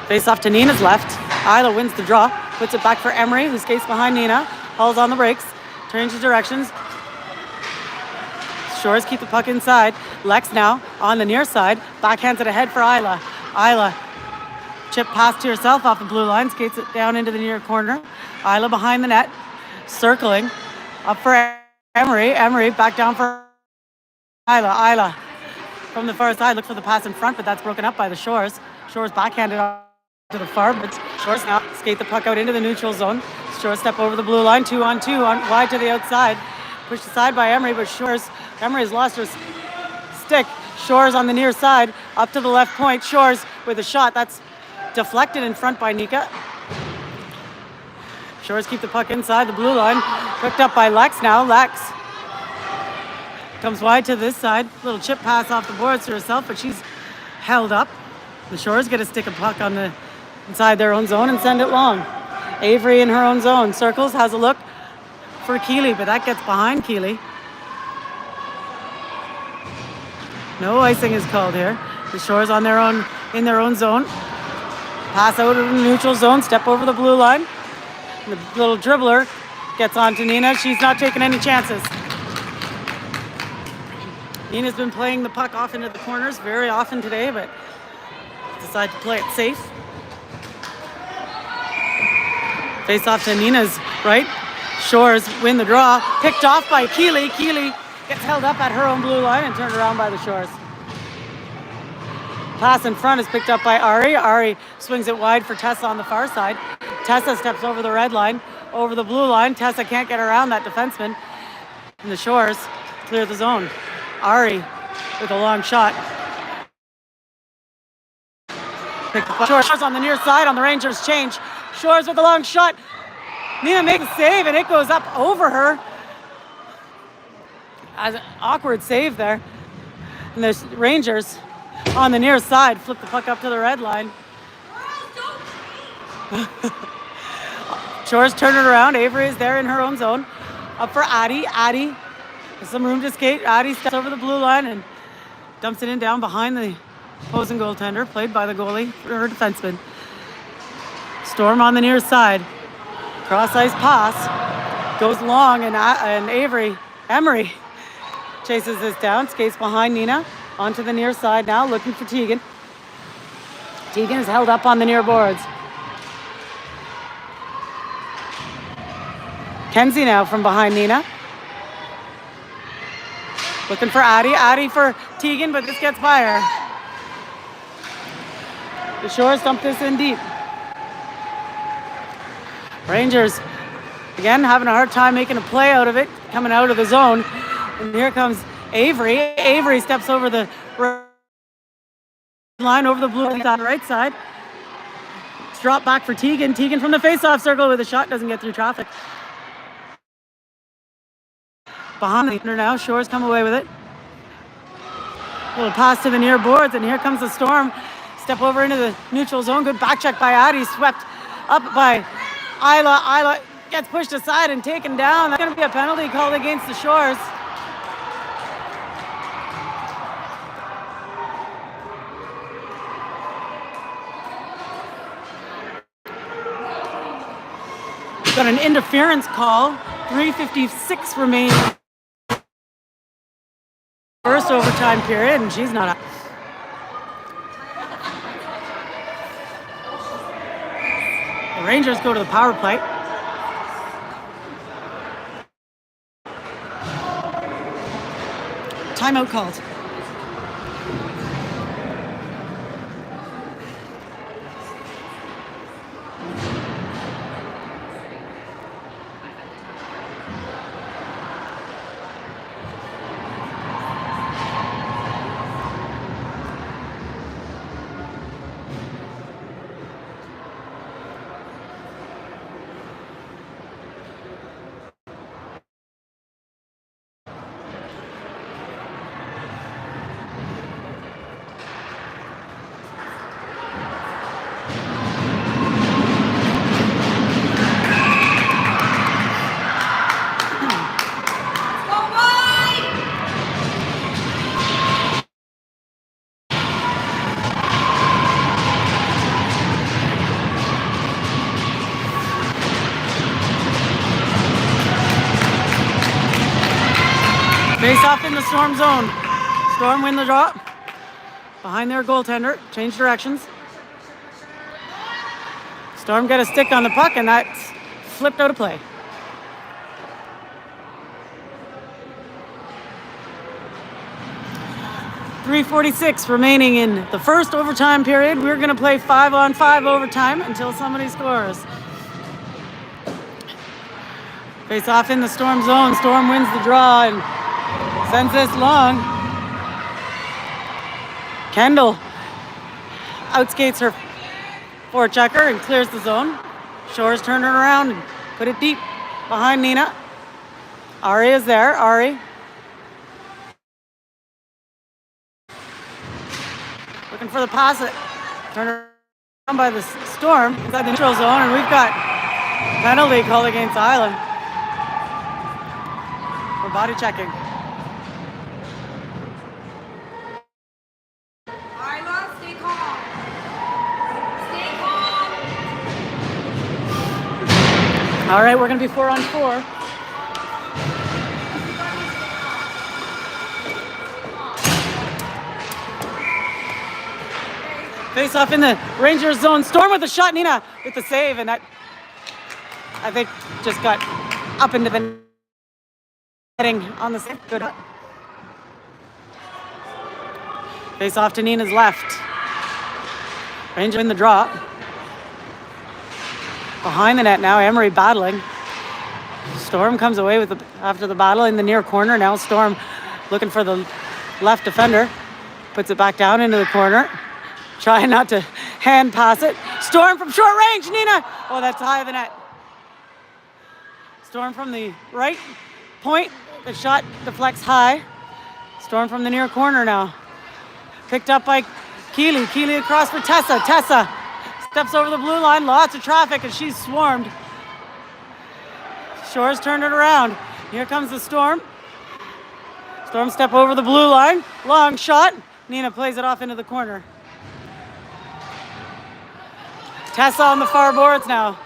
Face off to Nina's left. Isla wins the draw. Puts it back for Emery, who skates behind Nina. Hauls on the brakes. Changes directions. Shores keep the puck inside. Lex now on the near side. Backhands it ahead for Isla. Isla chip pass to herself off the blue line. Skates it down into the near corner. Isla behind the net. Circling. Up for Emery. Emery back down for Isla. Isla from the far side. Look for the pass in front, but that's broken up by the Shores. Shores backhanded to the far, but Shores now skate the puck out into the neutral zone. Shores step over the blue line, 2-on-2, wide to the outside. Pushed aside by Emery, but Emery has lost her stick. Shores on the near side, up to the left point. Shores with a shot that's deflected in front by Nika. Shores keep the puck inside the blue line. Picked up by Lex now. Lex comes wide to this side. Little chip pass off the boards to herself, but she's held up. The Shores get a stick of puck on the inside their own zone and send it long. Avery in her own zone. Circles, has a look for Keeley, but that gets behind Keeley. No icing is called here. The Shores on their own, in their own zone. Pass out of the neutral zone, step over the blue line. The little dribbler gets on to Nina. She's not taking any chances. Nina's been playing the puck off into the corners very often today, but decide to play it safe. Face off to Nina's right. Shores win the draw. Picked off by Keeley. Keeley gets held up at her own blue line and turned around by the Shores. Pass in front is picked up by Ari. Ari swings it wide for Tessa on the far side. Tessa steps over the red line, over the blue line. Tessa can't get around that defenseman. And the Shores clear the zone. Ari with a long shot. Shores on the near side on the Rangers change. Shores with a long shot. Nina makes a save and it goes up over her. As an awkward save there. And the Rangers on the near side flip the puck up to the red line. Shores turn it around. Avery is there in her own zone. Up for Addie. Addie has some room to skate. Addie steps over the blue line and dumps it in down behind the opposing goaltender, played by the goalie, her defenseman. Storm on the near side. Cross ice pass. Goes long, and Emery chases this down. Skates behind Nina. Onto the near side now, looking for Tegan. Tegan is held up on the near boards. Kenzie now from behind Nina. Looking for Addie. Addie for Tegan, but this gets by her. The Shores dump this in deep. Rangers, again, having a hard time making a play out of it, coming out of the zone. And here comes Avery. Avery steps over the line, over the blue line on the right side. It's dropped back for Tegan. Tegan from the face-off circle with a shot, doesn't get through traffic. Behind the center now, Shores come away with it. Little pass to the near boards, and here comes the Storm. Step over into the neutral zone. Good back check by Addie, swept up by Isla. Isla gets pushed aside and taken down. That's going to be a penalty called against the Shores. Got an interference call. 3:56 remaining. First overtime period, and she's not up. The Rangers go to the power play. Timeout called. Face off in the Storm zone. Storm win the draw. Behind their goaltender. Change directions. Storm get a stick on the puck, and that's flipped out of play. .346 remaining in the first overtime period. We're going to play 5-on-5 overtime until somebody scores. Face off in the Storm zone. Storm wins the draw and sends this long. Kendall outskates her forechecker and clears the zone. Shores turn it around and put it deep behind Nina. Ari is there. Ari looking for the pass. Turn it around by the Storm inside the neutral zone, and we've got penalty called against Island for body checking. All right, we're going to be 4-on-4. Face off in the Rangers zone. Storm with the shot. Nina with the save, and that, I think, just got up into the netting on the save. Good. Face off to Nina's left. Rangers in the draw. Behind the net now, Emery battling. Storm comes away with after the battle in the near corner. Now Storm looking for the left defender. Puts it back down into the corner. Trying not to hand pass it. Storm from short range, Nina! Oh, that's high of the net. Storm from the right point. The shot deflects high. Storm from the near corner now. Picked up by Keeley. Keeley across for Tessa. Tessa steps over the blue line, lots of traffic, and she's swarmed. Shores turned it around. Here comes the Storm. Storm step over the blue line, long shot. Nina plays it off into the corner. Tessa on the far boards now.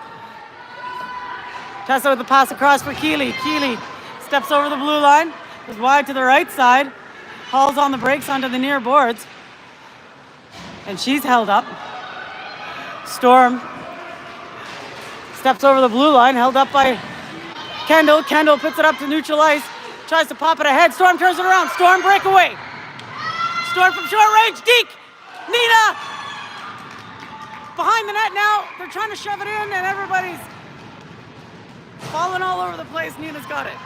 Tessa with the pass across for Keeley. Keeley steps over the blue line, goes wide to the right side, hauls on the brakes onto the near boards, and she's held up. Storm steps over the blue line, held up by Kendall. Kendall puts it up to neutral ice, tries to pop it ahead. Storm turns it around. Storm breakaway. Storm from short range. Deke. Nina. Behind the net now. They're trying to shove it in, and everybody's falling all over the place. Nina's got it.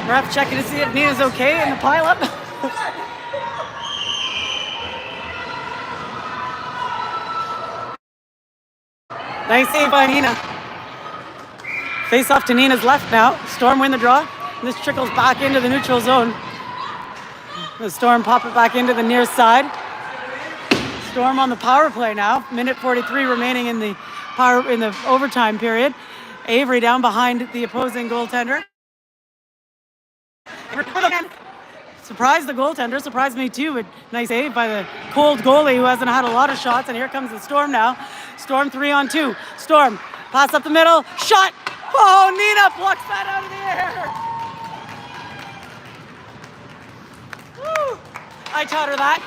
Ref checking to see if Nina's okay in the pileup. Nice save by Nina. Face off to Nina's left now. Storm win the draw. This trickles back into the neutral zone. The Storm pop it back into the near side. Storm on the power play now. Minute 43 remaining in the overtime period. Avery down behind the opposing goaltender. Surprised the goaltender, surprised me too. A nice save by the cold goalie who hasn't had a lot of shots. And here comes the Storm now. Storm 3-on-2. Storm, pass up the middle, shot! Oh, Nina plucks that out of the air. Woo! I taught her that.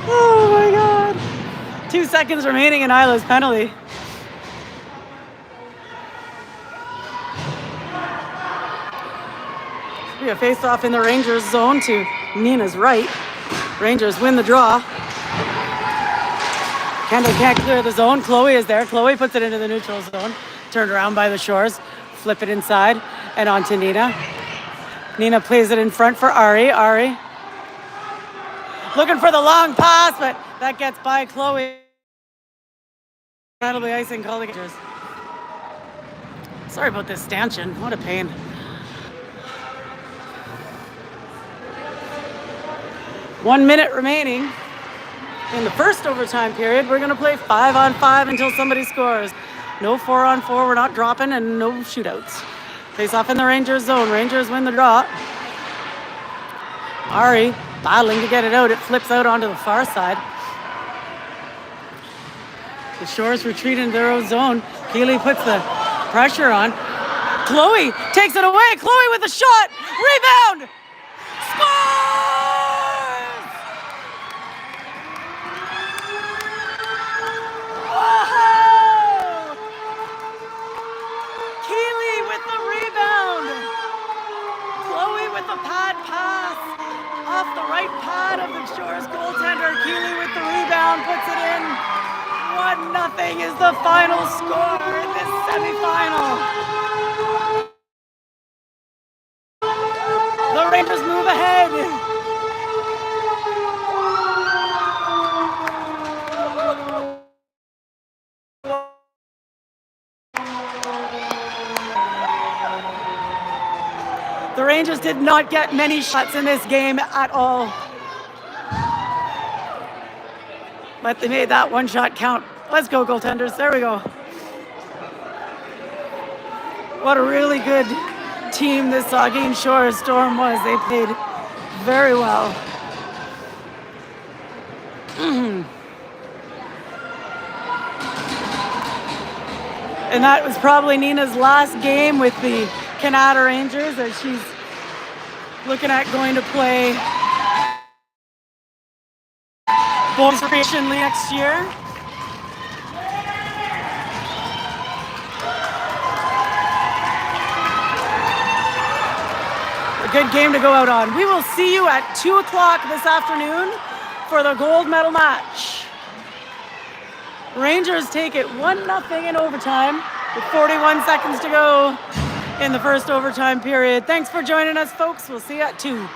Oh my God. 2 seconds remaining in Isla's penalty. A face-off in the Rangers zone to Nina's right. Rangers win the draw. Kendall can't clear the zone. Chloe is there. Chloe puts it into the neutral zone. Turned around by the Shores. Flip it inside and on to Nina. Nina plays it in front for Ari. Ari looking for the long pass, but that gets by Chloe. Incredibly icing called against. Sorry about this stanchion. What a pain. One minute remaining in the first overtime period. We're going to play 5-on-5 until somebody scores. No 4-on-4. We're not dropping, and no shootouts. Face off in the Rangers zone. Rangers win the draw. Ari battling to get it out. It flips out onto the far side. The Shores retreat into their own zone. Keeley puts the pressure on. Chloe takes it away. Chloe with a shot. Rebound. Score! Whoa! Keeley with the rebound. Chloe with the pad pass off the right pad of the Shores goaltender. Keeley with the rebound puts it in. 1-0 is the final score in this semifinal. The Rangers move ahead. The Rangers did not get many shots in this game at all. But they made that one shot count. Let's go, goaltenders. There we go. What a really good team this Saugeen Shores Storm was. They played very well. And that was probably Nina's last game with the Canada Rangers, as she's looking at going to play Boys Creation League next year. A good game to go out on. We will see you at 2 o'clock this afternoon for the gold medal match. Rangers take it 1-0 in overtime with 41 seconds to go in the first overtime period. Thanks for joining us, folks. We'll see you at 2.